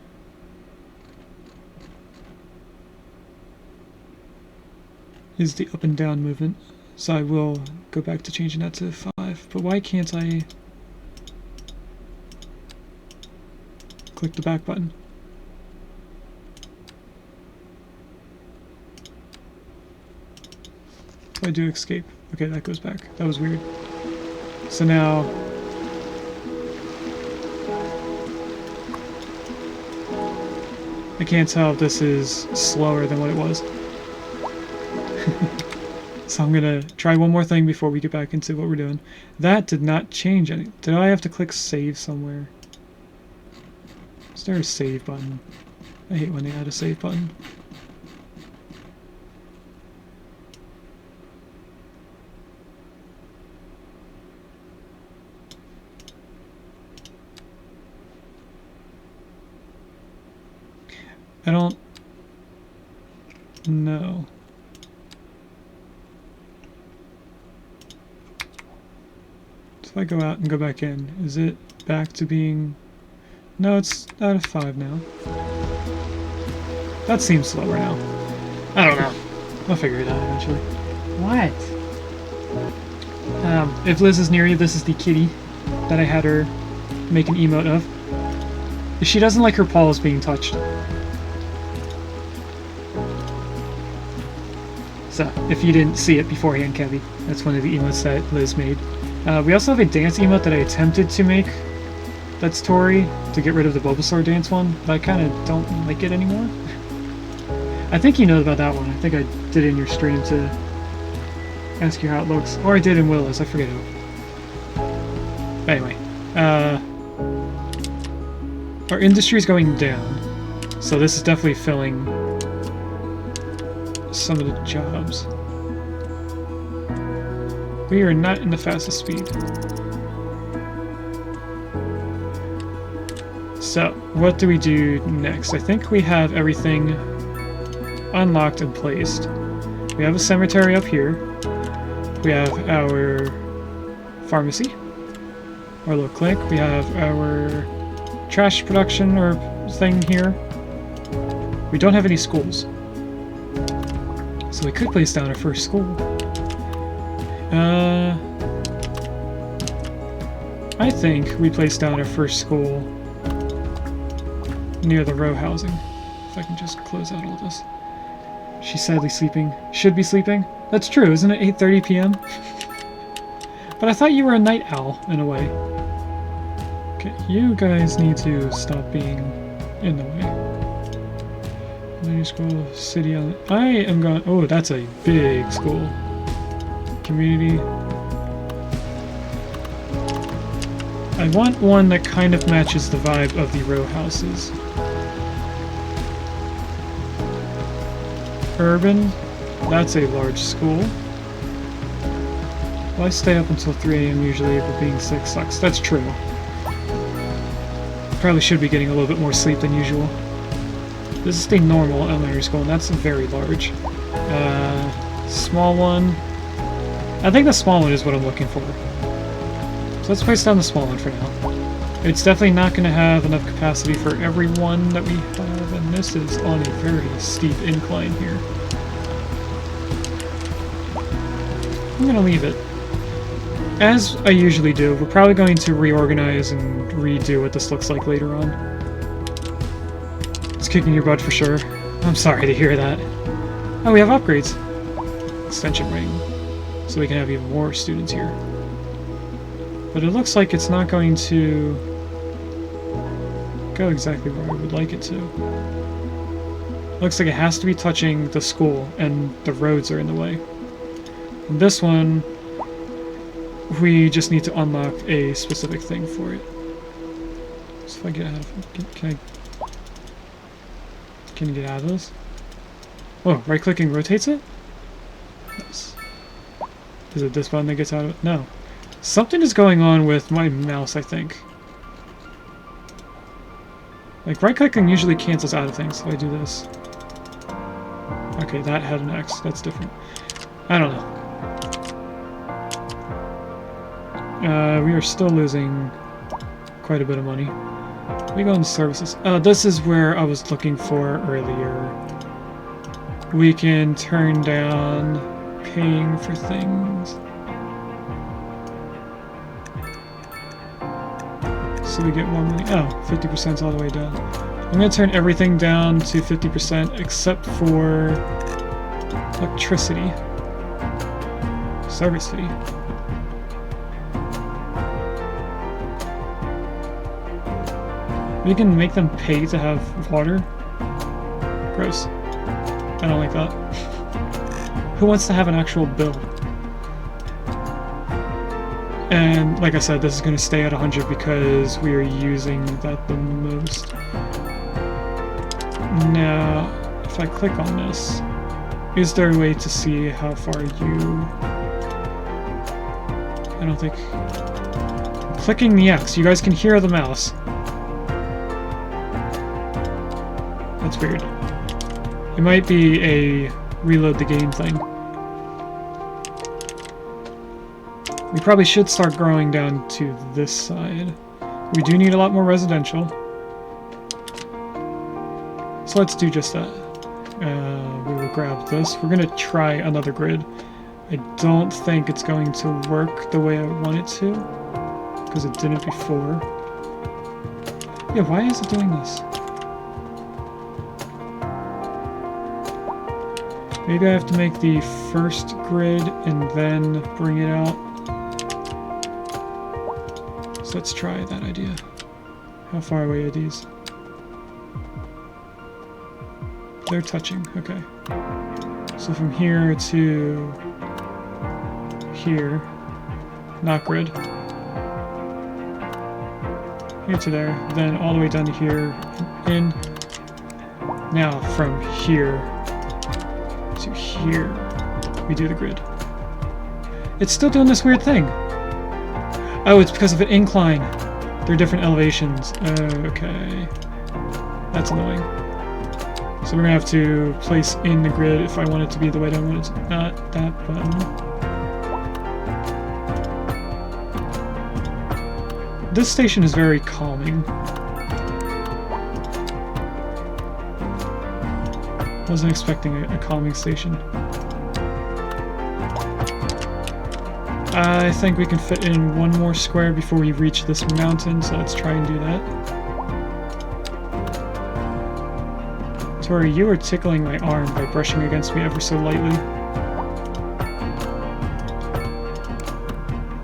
is the up and down movement. So I will go back to changing that to 5. But why can't I click the back button? I do escape. Okay, that goes back. That was weird. So now... I can't tell if this is slower than what it was. So I'm gonna try one more thing before we get back into what we're doing. That did not change anything. Did I have to click save somewhere? Is there a save button? I hate when they add a save button. I don't No. So if I go out and go back in, is it back to being... No, it's out of 5 now. That seems slower now. I don't know. I'll figure it out eventually. What? If Liz is near you, this is the kitty that I had her make an emote of. She doesn't like her paws being touched. So, if you didn't see it beforehand, Kevy, that's one of the emotes that Liz made. We also have a dance emote that I attempted to make. That's Tori, to get rid of the Bulbasaur dance one, but I kind of don't like it anymore. I think you know about that one. I think I did it in your stream to ask you how it looks. Or I did in Willis, I forget who. Anyway, our industry is going down, so this is definitely filling some of the jobs. We are not in the fastest speed. So, what do we do next? I think we have everything unlocked and placed. We have a cemetery up here. We have our pharmacy, our little clinic. We have our trash production or thing here. We don't have any schools. So we could place down our first school. I think we place down our first school near the row housing. If I can just close out all this. She's sadly sleeping. Should be sleeping. That's true, isn't it 8:30 p.m.? But I thought you were a night owl, in a way. Okay, you guys need to stop being in the way. New school, city on... I am going... Oh, that's a big school. Community. I want one that kind of matches the vibe of the row houses. Urban. That's a large school. Well, I stay up until 3 a.m. usually, but being sick sucks. That's true. Probably should be getting a little bit more sleep than usual. This is the normal elementary school, and that's very large. Small one. I think the small one is what I'm looking for. So let's place down the small one for now. It's definitely not going to have enough capacity for everyone that we have, and this is on a very steep incline here. I'm going to leave it. As I usually do, we're probably going to reorganize and redo what this looks like later on. It's kicking your butt for sure. I'm sorry to hear that. Oh, we have upgrades. Extension ring. So we can have even more students here. But it looks like it's not going to go exactly where I would like it to. Looks like it has to be touching the school, and the roads are in the way. And this one, we just need to unlock a specific thing for it. So if I get out of it, can you get out of this? Oh, right-clicking rotates it? Nice. Is it this button that gets out of it? No. Something is going on with my mouse, I think. Like, right-clicking usually cancels out of things, so I do this. Okay, that had an X. That's different. I don't know. We are still losing quite a bit of money. We go into services. This is where I was looking for earlier. We can turn down paying for things. So we get more money. Oh, 50% all the way down. I'm going to turn everything down to 50% except for electricity. Service fee. We can make them pay to have water. Gross. I don't like that. Who wants to have an actual bill? And like I said, this is going to stay at 100 because we are using that the most. Now, if I click on this, is there a way to see how far you... I don't think... Clicking the X, you guys can hear the mouse. That's weird. It might be a reload the game thing. We probably should start growing down to this side. We do need a lot more residential. So let's do just that. We will grab this. We're gonna try another grid. I don't think it's going to work the way I want it to, because it didn't before. Yeah, why is it doing this? Maybe I have to make the first grid and then bring it out. So let's try that idea. How far away are these? They're touching, okay. So from here to here, not grid. Here to there, then all the way down to here, in. Now from here to here, we do the grid. It's still doing this weird thing. Oh, it's because of an incline. They're different elevations. Okay. That's annoying. So we're gonna have to place in the grid if I want it to be the way I want it to. Not that button. This station is very calming. Wasn't expecting a calming station. I think we can fit in one more square before we reach this mountain, so let's try and do that. Tori, you are tickling my arm by brushing against me ever so lightly.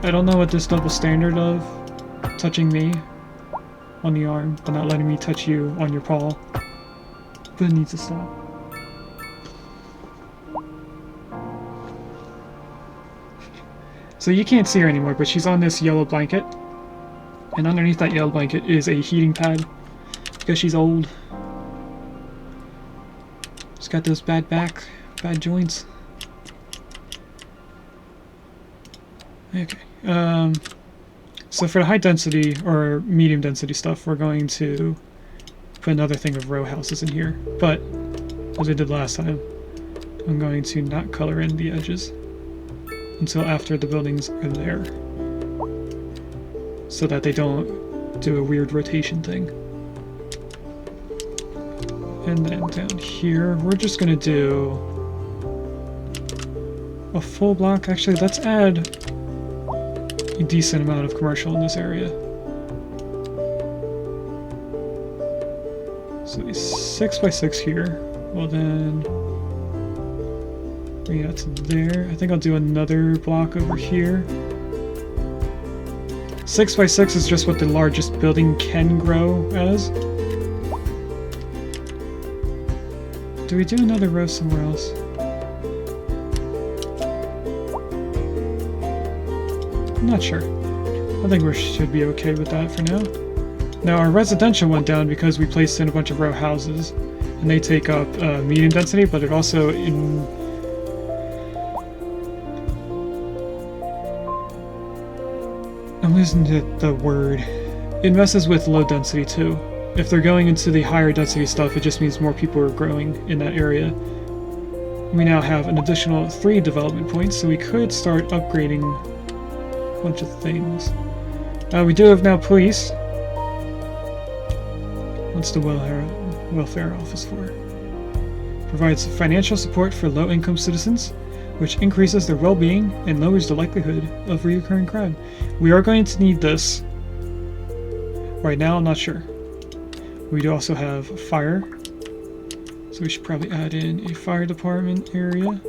I don't know what this double standard of touching me on the arm, but not letting me touch you on your paw. But it needs to stop. So you can't see her anymore, but she's on this yellow blanket. And underneath that yellow blanket is a heating pad. Because she's old. She's got those bad joints. Okay. So for the high density or medium density stuff, we're going to put another thing of row houses in here. But, as I did last time, I'm going to not color in the edges until after the buildings are there, so that they don't do a weird rotation thing. And then down here, we're just gonna do a full block. Actually, let's add a decent amount of commercial in this area. So a 6x6 here. Well then, bring it out to there. I think I'll do another block over here. 6x6 is just what the largest building can grow as. Do we do another row somewhere else? I'm not sure. I think we should be okay with that for now. Now our residential went down because we placed in a bunch of row houses, and they take up medium density, but it also I'm losing the word. It messes with low density too. If they're going into the higher density stuff, it just means more people are growing in that area. We now have an additional 3 development points, so we could start upgrading a bunch of things. We do have now police. What's the welfare office for? Provides financial support for low-income citizens, which increases their well-being and lowers the likelihood of recurring crime. We are going to need this. Right now, I'm not sure. We do also have fire, so we should probably add in a fire department area.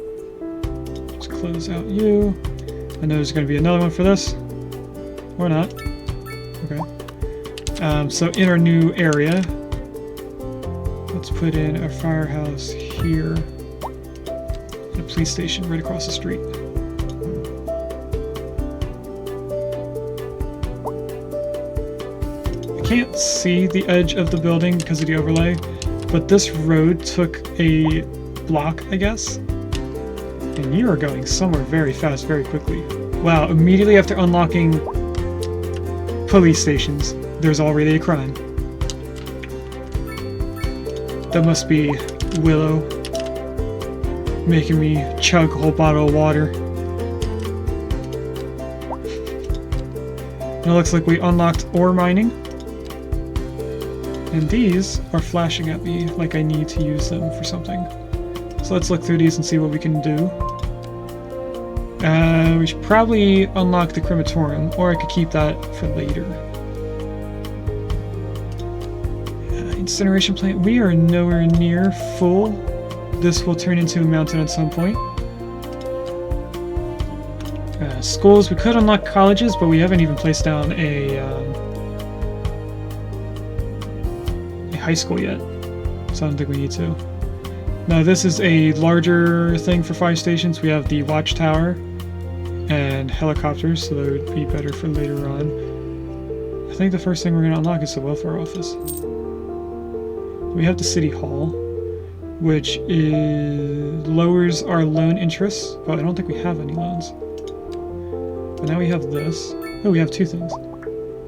Let's close out you. I know there's going to be another one for this, or not. Okay. So in our new area, let's put in a firehouse here. A police station right across the street. I can't see the edge of the building because of the overlay, but this road took a block, I guess. And you are going somewhere very fast, very quickly. Wow, immediately after unlocking police stations, there's already a crime. That must be Willow making me chug a whole bottle of water. And it looks like we unlocked ore mining. And these are flashing at me like I need to use them for something. So let's look through these and see what we can do. We should probably unlock the crematorium, or I could keep that for later. Incineration plant. We are nowhere near full. This will turn into a mountain at some point. Schools. We could unlock colleges, but we haven't even placed down a high school yet. So I don't think we need to. Now this is a larger thing for 5 stations. We have the watchtower and helicopters, so that would be better for later on. I think the first thing we're going to unlock is the welfare office. We have the city hall, which lowers our loan interest, but I don't think we have any loans. But now we have this. Oh, we have 2 things.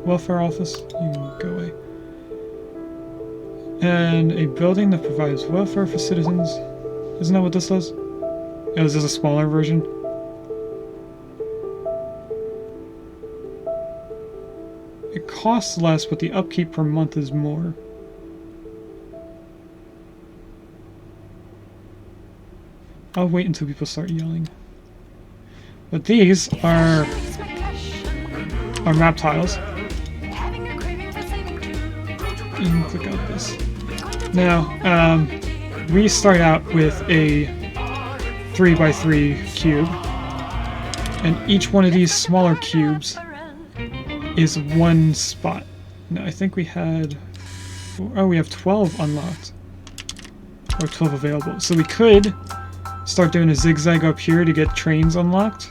Welfare office, you can go away. And a building that provides welfare for citizens. Isn't that what this does? Oh, this is a smaller version. It costs less, but the upkeep per month is more. I'll wait until people start yelling. But these are map tiles. And click out this. Now, we start out with a 3x3 cube, and each one of these smaller cubes is 1 spot. Now, I think we had... Oh, we have 12 unlocked. Or 12 available. So we could start doing a zigzag up here to get trains unlocked,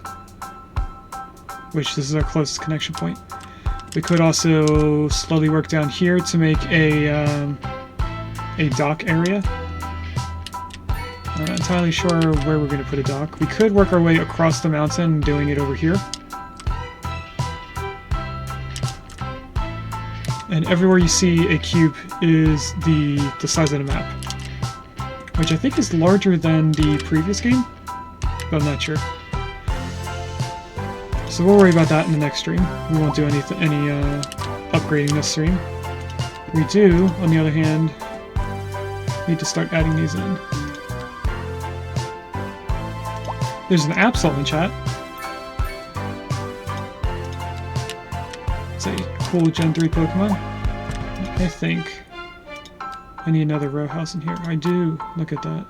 which this is our closest connection point. We could also slowly work down here to make a dock area. I'm not entirely sure where we're going to put a dock. We could work our way across the mountain, doing it over here. And everywhere you see a cube is the size of the map, which I think is larger than the previous game, but I'm not sure. So we'll worry about that in the next stream. We won't do any upgrading this stream. We do, on the other hand, need to start adding these in. There's an Absol in chat. It's a cool Gen 3 Pokemon. I think I need another row house in here. I do. Look at that.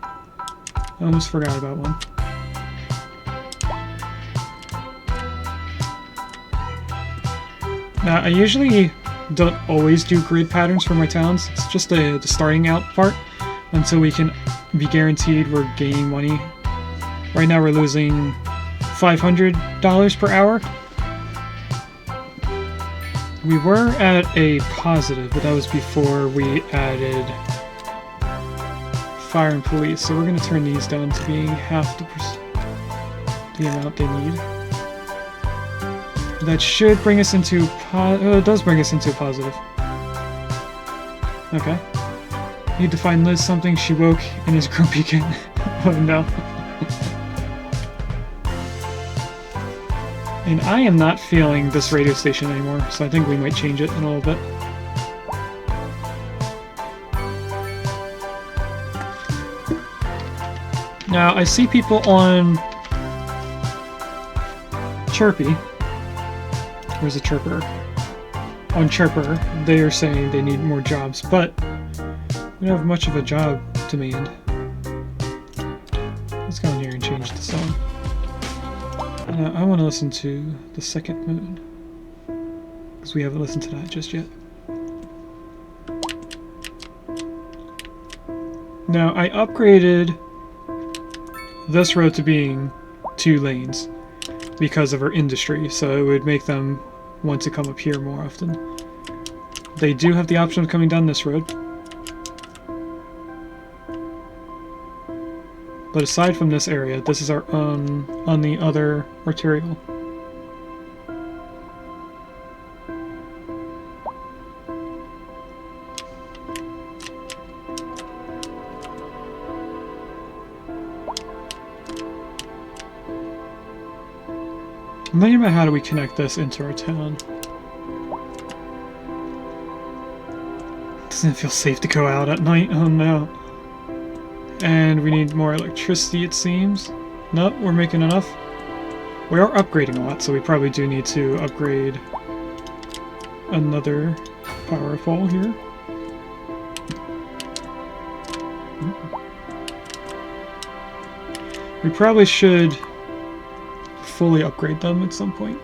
I almost forgot about one. Now, I usually don't always do grid patterns for my towns. It's just the starting out part until we can be guaranteed we're gaining money. Right now we're losing $500 per hour. We were at a positive, but that was before we added fire and police. So we're going to turn these down to being half the amount they need. That should bring us into it does bring us into a positive. Okay. Need to find Liz something. She woke and is grumpy again. Oh no. And I am not feeling this radio station anymore, so I think we might change it in a little bit. Now, I see people on Chirpy. Where's the Chirper? On Chirper, they are saying they need more jobs, but we don't have much of a job demand. Let's go in here and change the song. I want to listen to The Second Moon, because we haven't listened to that just yet. Now, I upgraded this road to being 2 lanes because of our industry, so it would make them want to come up here more often. They do have the option of coming down this road. But aside from this area, this is our on the other arterial. thinking about how do we connect this into our town. Doesn't it feel safe to go out at night? Oh no. And we need more electricity, it seems. Nope, we're making enough. We are upgrading a lot, so we probably do need to upgrade another power pole here. We probably should fully upgrade them at some point.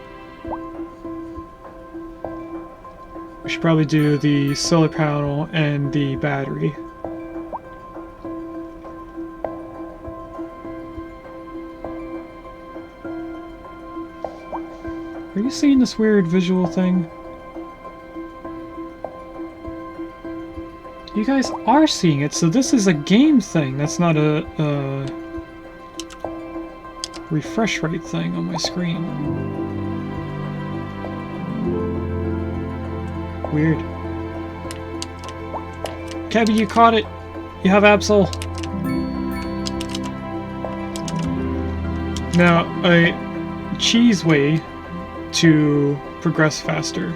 We should probably do the solar panel and the battery. Are you seeing this weird visual thing? You guys are seeing it, so this is a game thing. That's not a refresh rate thing on my screen. Weird. Kevin, you caught it! You have Absol! Now, a cheese way to progress faster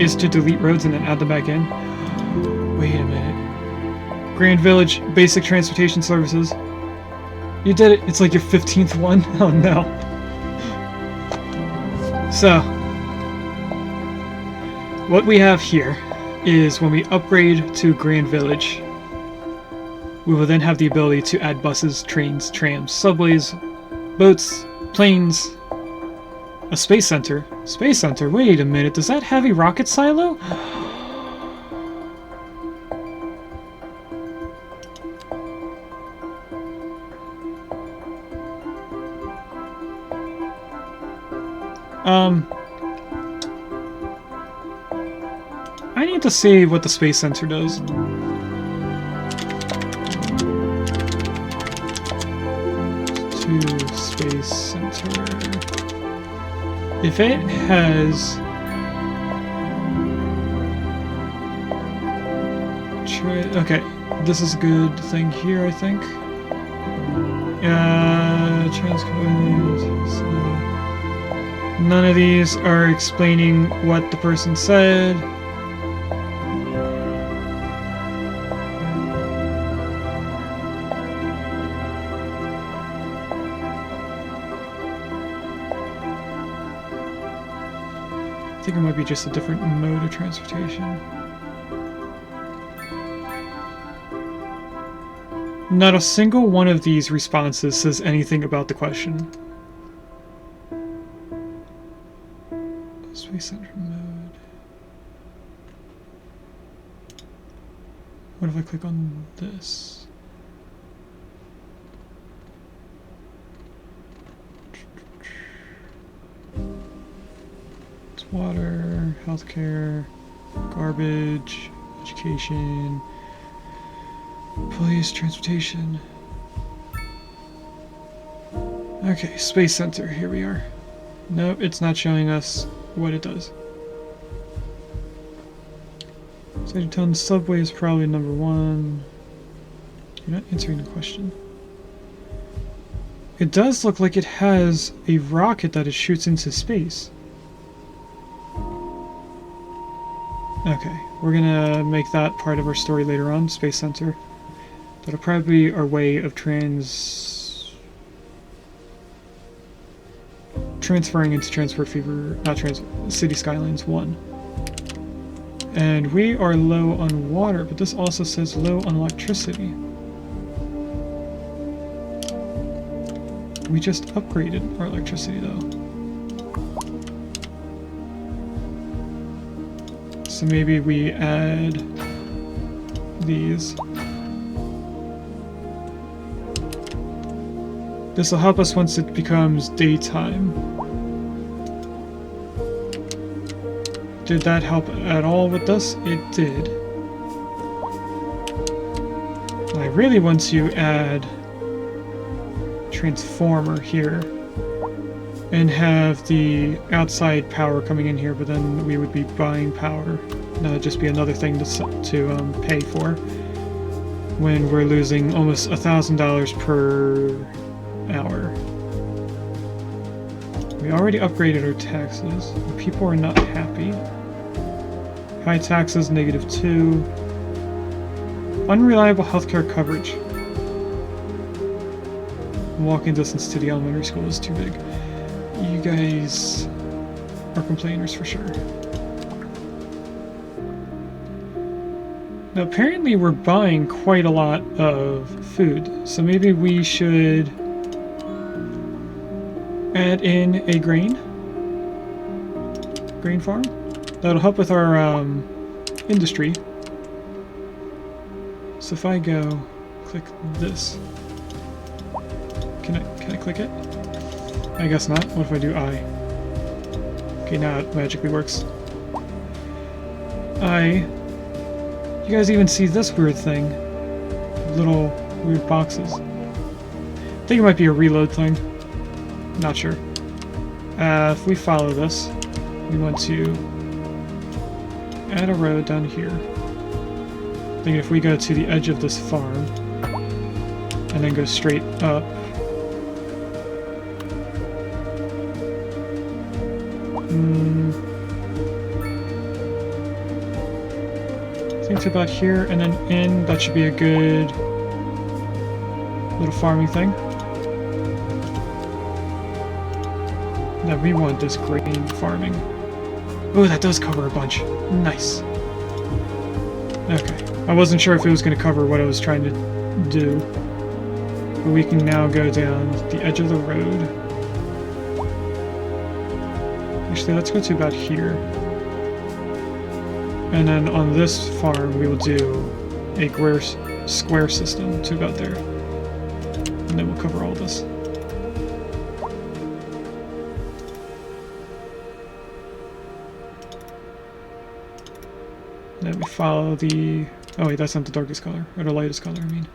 is to delete roads and then add them back in. Wait a minute. Grand Village Basic Transportation Services. You did it! It's like your 15th one? Oh no. So, what we have here is when we upgrade to Grand Village, we will then have the ability to add buses, trains, trams, subways, boats, planes, a space center. Space center? Wait a minute, does that have a rocket silo? I need to see what the Space Center does. To Space Center. If it has... Okay, this is a good thing here, I think. None of these are explaining what the person said. I think it might be just a different mode of transportation. Not a single one of these responses says anything about the question. Space Center mode. What if I click on this? It's water, healthcare, garbage, education, police, transportation. Okay, Space Center, here we are. Nope, it's not showing us what it does. So you're telling the subway is probably number one. You're not answering the question. It does look like it has a rocket that it shoots into space. Okay, we're gonna make that part of our story later on, Space Center. That'll probably be our way of transferring into Cities Skylines 1. And we are low on water, but this also says low on electricity. We just upgraded our electricity though. So maybe we add these. This will help us once it becomes daytime. Did that help at all with us? It did. I really want to add transformer here and have the outside power coming in here, but then we would be buying power. That would just be another thing to pay for when we're losing almost $1,000 per hour. We already upgraded our taxes. People are not happy. High taxes, -2. Unreliable healthcare coverage. Walking distance to the elementary school is too big. You guys are complainers for sure. Now apparently we're buying quite a lot of food, so maybe we should add in a grain farm. That'll help with our industry. So if I go click this, can I click it? I guess not. What if I do I? Okay, now it magically works. You guys even see this weird thing? Little weird boxes. I think it might be a reload thing. Not sure. If we follow this, we want to add a road down here. I think if we go to the edge of this farm and then go straight up, I think it's about here and then in. That should be a good little farming thing. Now we want this grain farming. Oh, that does cover a bunch. Nice. Okay. I wasn't sure if it was going to cover what I was trying to do. But we can now go down the edge of the road. Actually, let's go to about here. And then on this farm, we will do a square system to about there. And then we'll cover all this. Then we follow the... Oh wait, that's not the darkest color. Or the lightest color, I mean.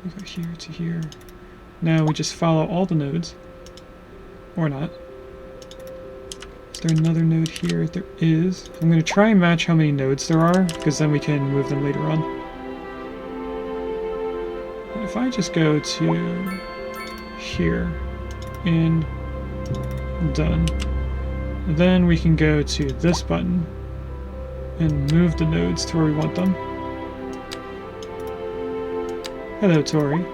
We go here to here. Now we just follow all the nodes. Or not. Is there another node here? There is. I'm going to try and match how many nodes there are, because then we can move them later on. And if I just go to here, and done, then we can go to this button and move the nodes to where we want them. Hello, Tori.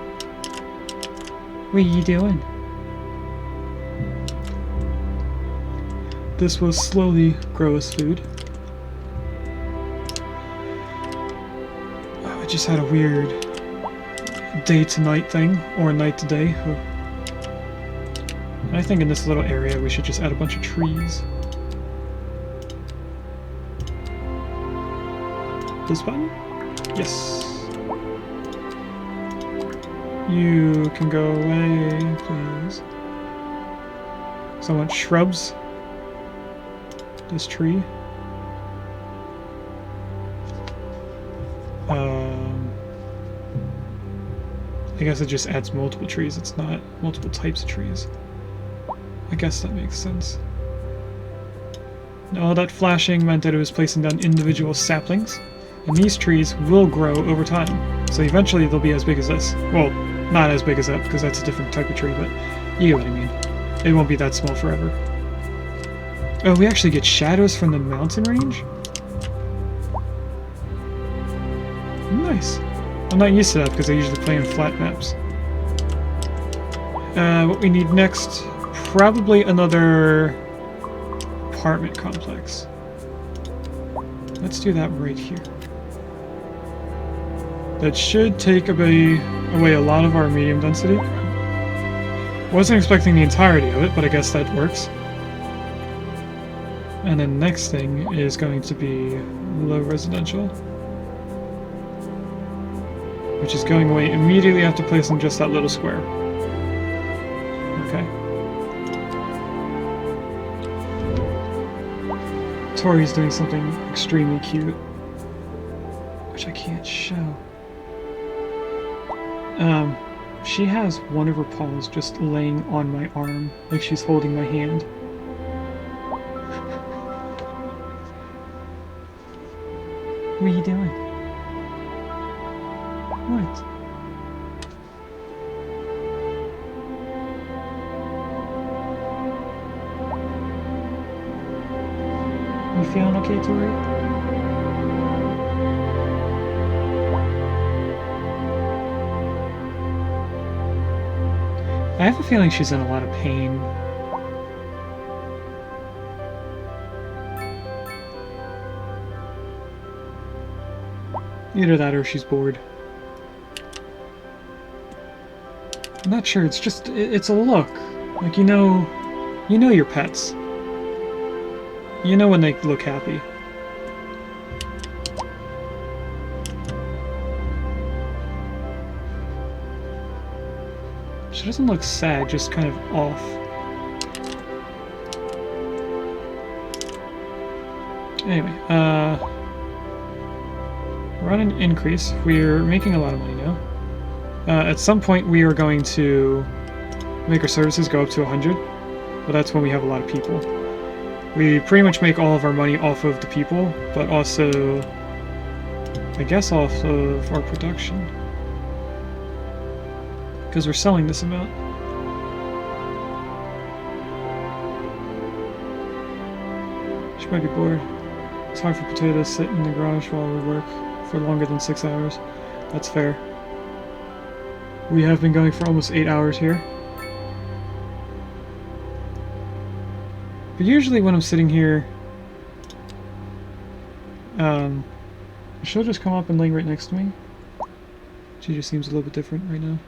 What are you doing? This will slowly grow us food. Oh, I just had a weird day to night thing, or night to day. Oh. And I think in this little area we should just add a bunch of trees. This button? Yes. You can go away, please. So I want shrubs. This tree. I guess it just adds multiple trees. It's not multiple types of trees. I guess that makes sense. And all that flashing meant that it was placing down individual saplings. And these trees will grow over time. So eventually they'll be as big as this. Well, not as big as that, because that's a different type of tree, but you get what I mean. It won't be that small forever. Oh, we actually get shadows from the mountain range? Nice. I'm not used to that because I usually play in flat maps. What we need next, probably another apartment complex. Let's do that right here. That should take away a lot of our medium density. Wasn't expecting the entirety of it, but I guess that works. And then next thing is going to be low residential, which is going away immediately after placing just that little square. Okay. Tori's doing something extremely cute, which I can't show. She has one of her paws just laying on my arm, like she's holding my hand. What are you doing? What? You feeling okay, Tori? I have a feeling she's in a lot of pain. Either that or she's bored. I'm not sure, it's just, it's a look. Like, you know your pets. You know when they look happy. She doesn't look sad, just kind of off. Anyway, we're on an increase. We're making a lot of money now. At some point we are going to make our services go up to 100, but that's when we have a lot of people. We pretty much make all of our money off of the people, but also, I guess, off of our production. Because we're selling this amount. She might be bored. It's hard for Potato to sit in the garage while we work for longer than 6 hours. That's fair. We have been going for almost 8 hours here. But usually when I'm sitting here, she'll just come up and lay right next to me. She just seems a little bit different right now.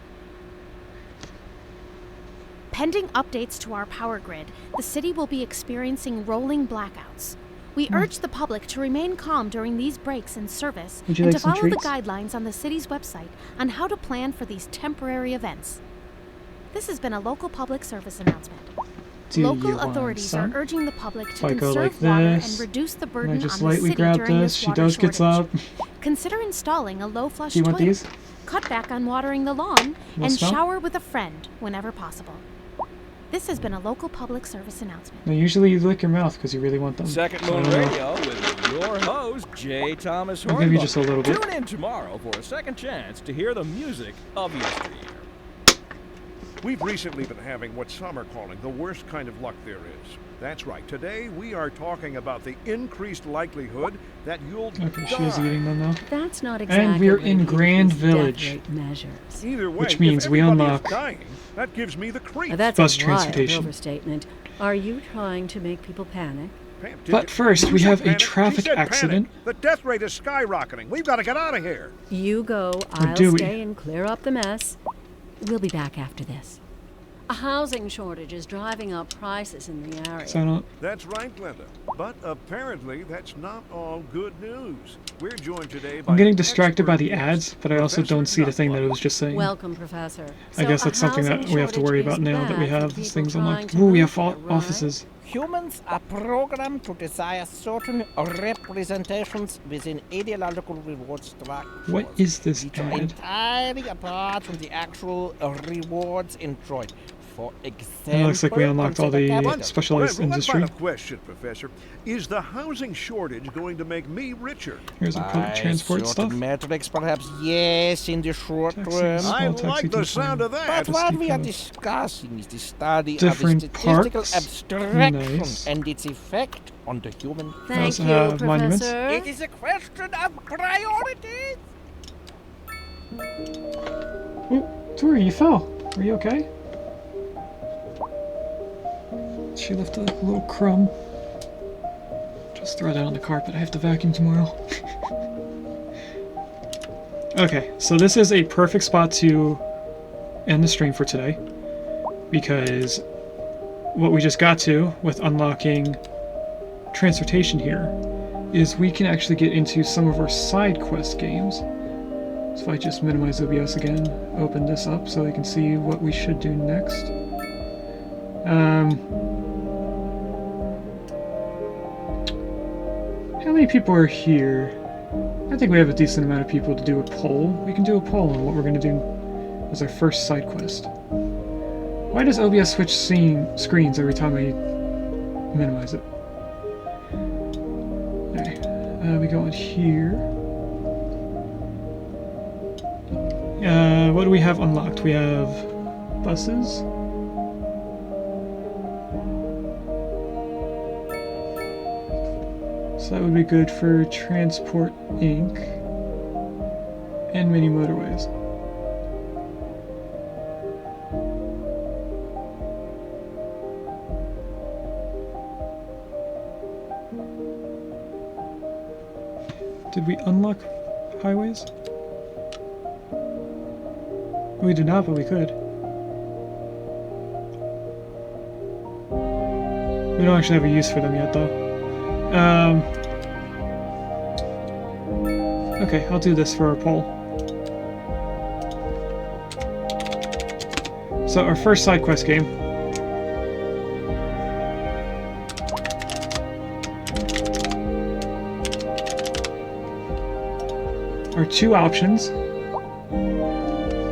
Pending updates to our power grid, the city will be experiencing rolling blackouts. We urge the public to remain calm during these breaks in service and
like
to
some
follow the
treats?
guidelines on the city's website on how to plan for these temporary events. This has been a local public service announcement. Local authorities are urging the public to conserve
like
water
this,
and reduce the
and
burden
I
on
just
the
lightly
city
grab
during
this.
this
She
water
does gets
shortage.
up.
Consider installing a low-flush
Do you want
toilet.
these?
Cut back on watering the lawn and
smell?
shower with a friend whenever possible. This has been a local public service announcement.
Now, usually you lick your mouth because you really want them.
Second
So I
Moon
don't know.
Radio with your host, J. Thomas
I'll give you
Hornbuckle.
just a little bit.
Tune in tomorrow for a second chance to hear the music of yesteryear.
We've recently been having what some are calling the worst kind of luck there is. That's right. Today we are talking about the increased likelihood that you'll
Okay, she
die.
is eating them now.
That's not exactly
And we're
what
in Grand
increased death
Village.
rate measures.
Either way,
Which means
if
we
everybody
unlock-
is dying, that gives me the creeps.
That's
Bus
a wild
transportation.
overstatement. Are you trying to make people panic?
Pam, did
But
you-
first,
you
we
said
have a
panic? She
traffic
said panic.
accident.
The death rate is skyrocketing. We've got to get out of here.
You go, I'll
do we?
stay and clear up the mess. We'll be back after this. A housing shortage is driving up prices in the area.
So I don't.
That's right, Glenda. But apparently that's not all good news. We're joined today by
I'm getting
an
distracted by
expert
the
guest,
ads, but I also
Professor
don't see the thing that it
Nutbuck.
was just saying.
Welcome, Professor.
I guess
So
that's
a
something that
housing
we have to worry
shortage
about
is
now that we
bad for
have
people
things
trying
unlocked.
to
Ooh, we
move
have
here, right?
offices.
Humans are programmed to desire certain representations within ideological reward structures.
What is this
which are
ad?
entirely apart from the actual rewards enjoyed. For example,
It looks like we unlocked all
consider
the
capital.
specialized
One
industry.
final question, Professor. Is the housing shortage going to make me richer?
Here's our public
By
transport
certain
stuff.
metrics, perhaps yes, in the short
Taxis.
term.
Small
I
taxi
like the
depot.
sound of that.
But what we are
Because
discussing is the study
different
of the statistical
parks.
abstraction
Nice.
and its effect on the human.
Thank
also
you,
have monuments.
Professor.
It is a question of priorities.
Oh, Tori, you fell. Are you okay? She left a little crumb. Just throw that on the carpet. I have to vacuum tomorrow. Okay, so this is a perfect spot to end the stream for today, because what we just got to with unlocking transportation here is we can actually get into some of our side quest games. So if I just minimize OBS again, open this up so we can see what we should do next. How many people are here? I think we have a decent amount of people to do a poll. We can do a poll on what we're going to do as our first side quest. Why does OBS switch screens every time I minimize it? Okay, we go in here. What do we have unlocked? We have buses. So that would be good for Transport Inc. and mini motorways. Did we unlock highways? We did not, but we could. We don't actually have a use for them yet, though. Okay, I'll do this for our poll. So our first side quest game. Our two options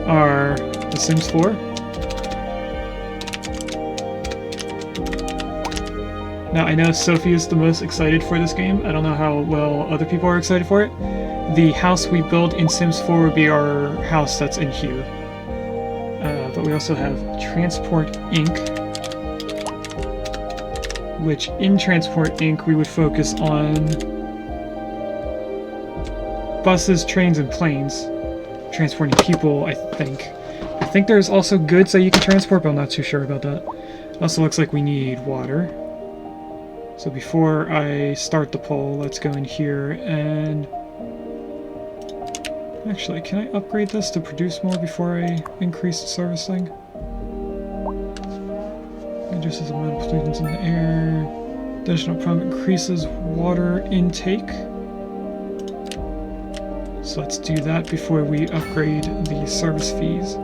are The Sims 4 Now, I know Sophie is the most excited for this game. I don't know how well other people are excited for it. The house we build in Sims 4 would be our house that's in here. But we also have Transport Inc., which in Transport Inc. we would focus on buses, trains, and planes. Transporting people, I think. I think there's also goods that you can transport, but I'm not too sure about that. It also looks like we need water. So before I start the poll, let's go in here and... Actually, can I upgrade this to produce more before I increase the service thing? It reduces the amount of pollutants in the air. Additional problem increases water intake. So let's do that before we upgrade the service fees.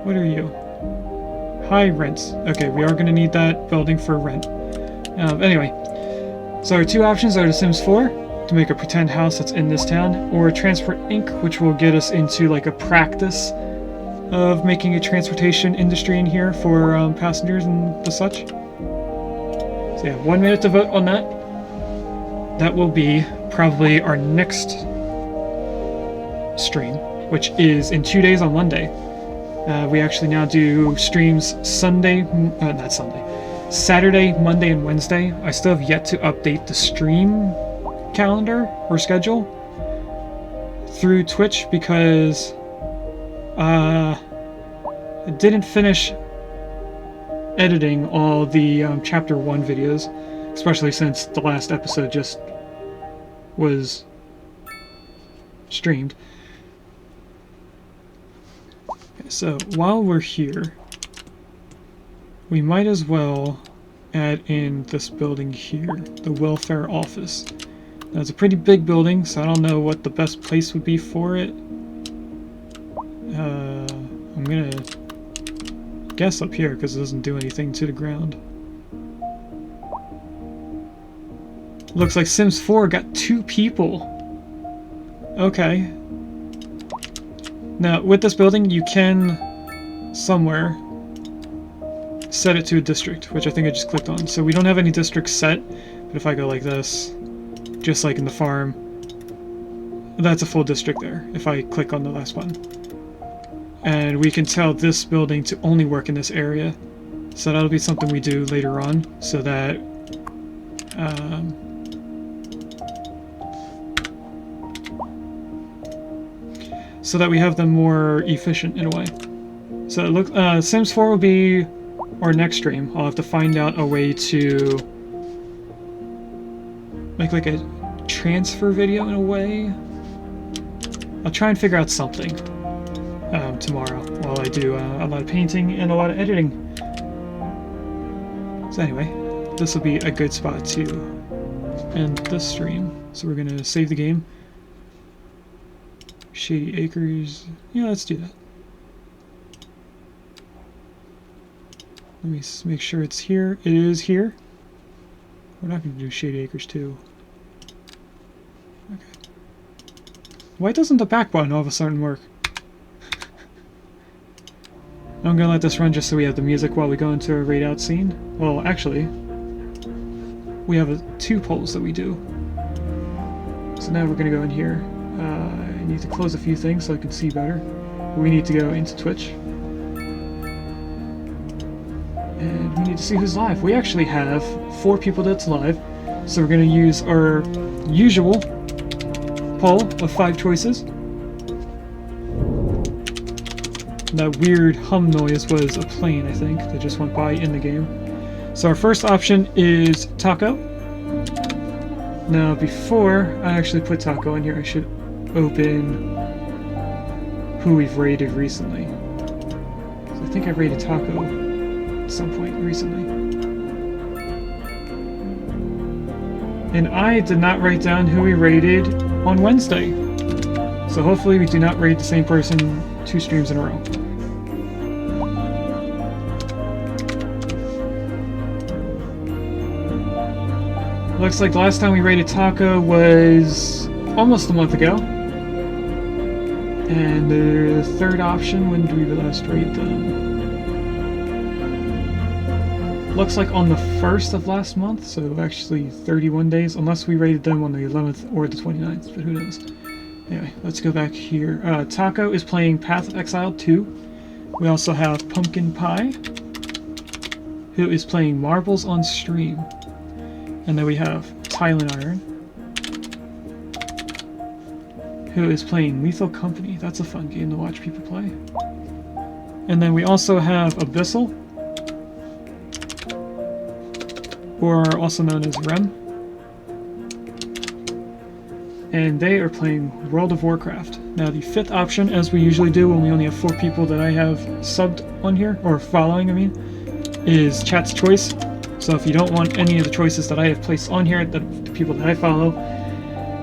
What are you? High rents. Okay, we are going to need that building for rent. Anyway, so our two options are The Sims 4, to make a pretend house that's in this town, or Transport Inc., which will get us into like a practice of making a transportation industry in here for passengers and the such. So yeah, 1 minute to vote on that. That will be probably our next stream, which is in 2 days on Monday. We actually now do streams Saturday, Monday, and Wednesday. I still have yet to update the stream calendar or schedule through Twitch because I didn't finish editing all the Chapter 1 videos, especially since the last episode just was streamed. So while we're here, we might as well add in this building here, the welfare office. Now, it's a pretty big building, so I don't know what the best place would be for it. I'm gonna guess up here because it doesn't do anything to the ground. Looks like Sims 4 got 2 people. Okay. Now, with this building, you can somewhere set it to a district, which I think I just clicked on. So we don't have any districts set, but if I go like this, just like in the farm, that's a full district there, if I click on the last one. And we can tell this building to only work in this area. So that'll be something we do later on, so that we have them more efficient in a way. So it looks, Sims 4 will be our next stream. I'll have to find out a way to make like a transfer video in a way. I'll try and figure out something tomorrow while I do a lot of painting and a lot of editing. So anyway, this will be a good spot to end this stream. So we're gonna save the game. Shady Acres. Yeah, let's do that. Let me make sure it's here. It is here. We're not going to do Shady Acres too. Okay. Why doesn't the back button all of a sudden work? I'm going to let this run just so we have the music while we go into a raid out scene. Well, actually, we have 2 polls that we do. So now we're going to go in here. I need to close a few things so I can see better. We need to go into Twitch. And we need to see who's live. We actually have 4 people that's live. So we're going to use our usual poll of 5 choices. That weird hum noise was a plane, I think, that just went by in the game. So our first option is Taco. Now before I actually put Taco in here, I should open who we've rated recently. So I think I rated Taco at some point recently. And I did not write down who we rated on Wednesday. So hopefully we do not rate the same person 2 streams in a row. Looks like the last time we rated Taco was almost a month ago. And the third option, when did we last rate them? Looks like on the 1st of last month, so actually 31 days, unless we rated them on the 11th or the 29th, but who knows. Anyway, let's go back here. Taco is playing Path of Exile 2. We also have Pumpkin Pie, who is playing Marbles on Stream. And then we have Tylen Iron, who is playing Lethal Company. That's a fun game to watch people play. And then we also have Abyssal, or also known as Rem. And they are playing World of Warcraft. Now the 5th option, as we usually do when we only have 4 people that I have subbed on here, or following I mean, is Chat's Choice. So if you don't want any of the choices that I have placed on here, the people that I follow,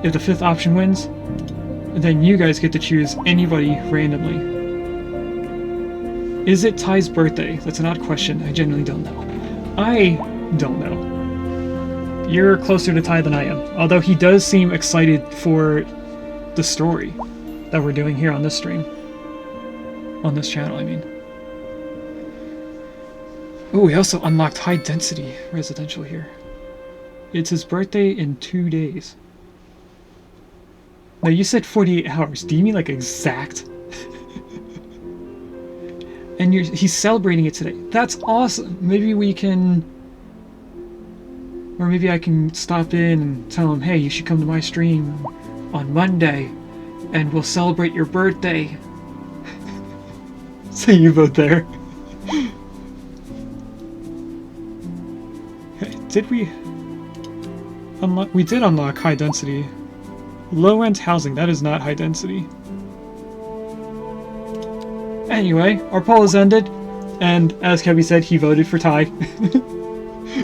if the 5th option wins, then you guys get to choose anybody randomly. Is it Ty's birthday? That's an odd question. I genuinely don't know. I don't know. You're closer to Ty than I am. Although he does seem excited for the story that we're doing here on this stream. On this channel, I mean. Oh, we also unlocked high density residential here. It's his birthday in 2 days. Now you said 48 hours. Do you mean like exact? And he's celebrating it today. That's awesome. Maybe we can... Or maybe I can stop in and tell him, hey, you should come to my stream on Monday and we'll celebrate your birthday. So you vote there. Did we unlock? We did unlock high density. Low rent housing, that is not high density. Anyway, our poll has ended, and as Kevin said, he voted for Ty.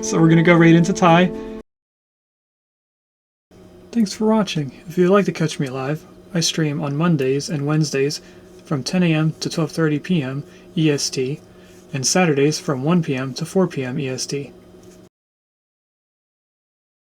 So we're gonna go right into Ty. Thanks for watching. If you'd like to catch me live, I stream on Mondays and Wednesdays from 10 AM to 12:30 PM EST, and Saturdays from 1 PM to 4 PM EST.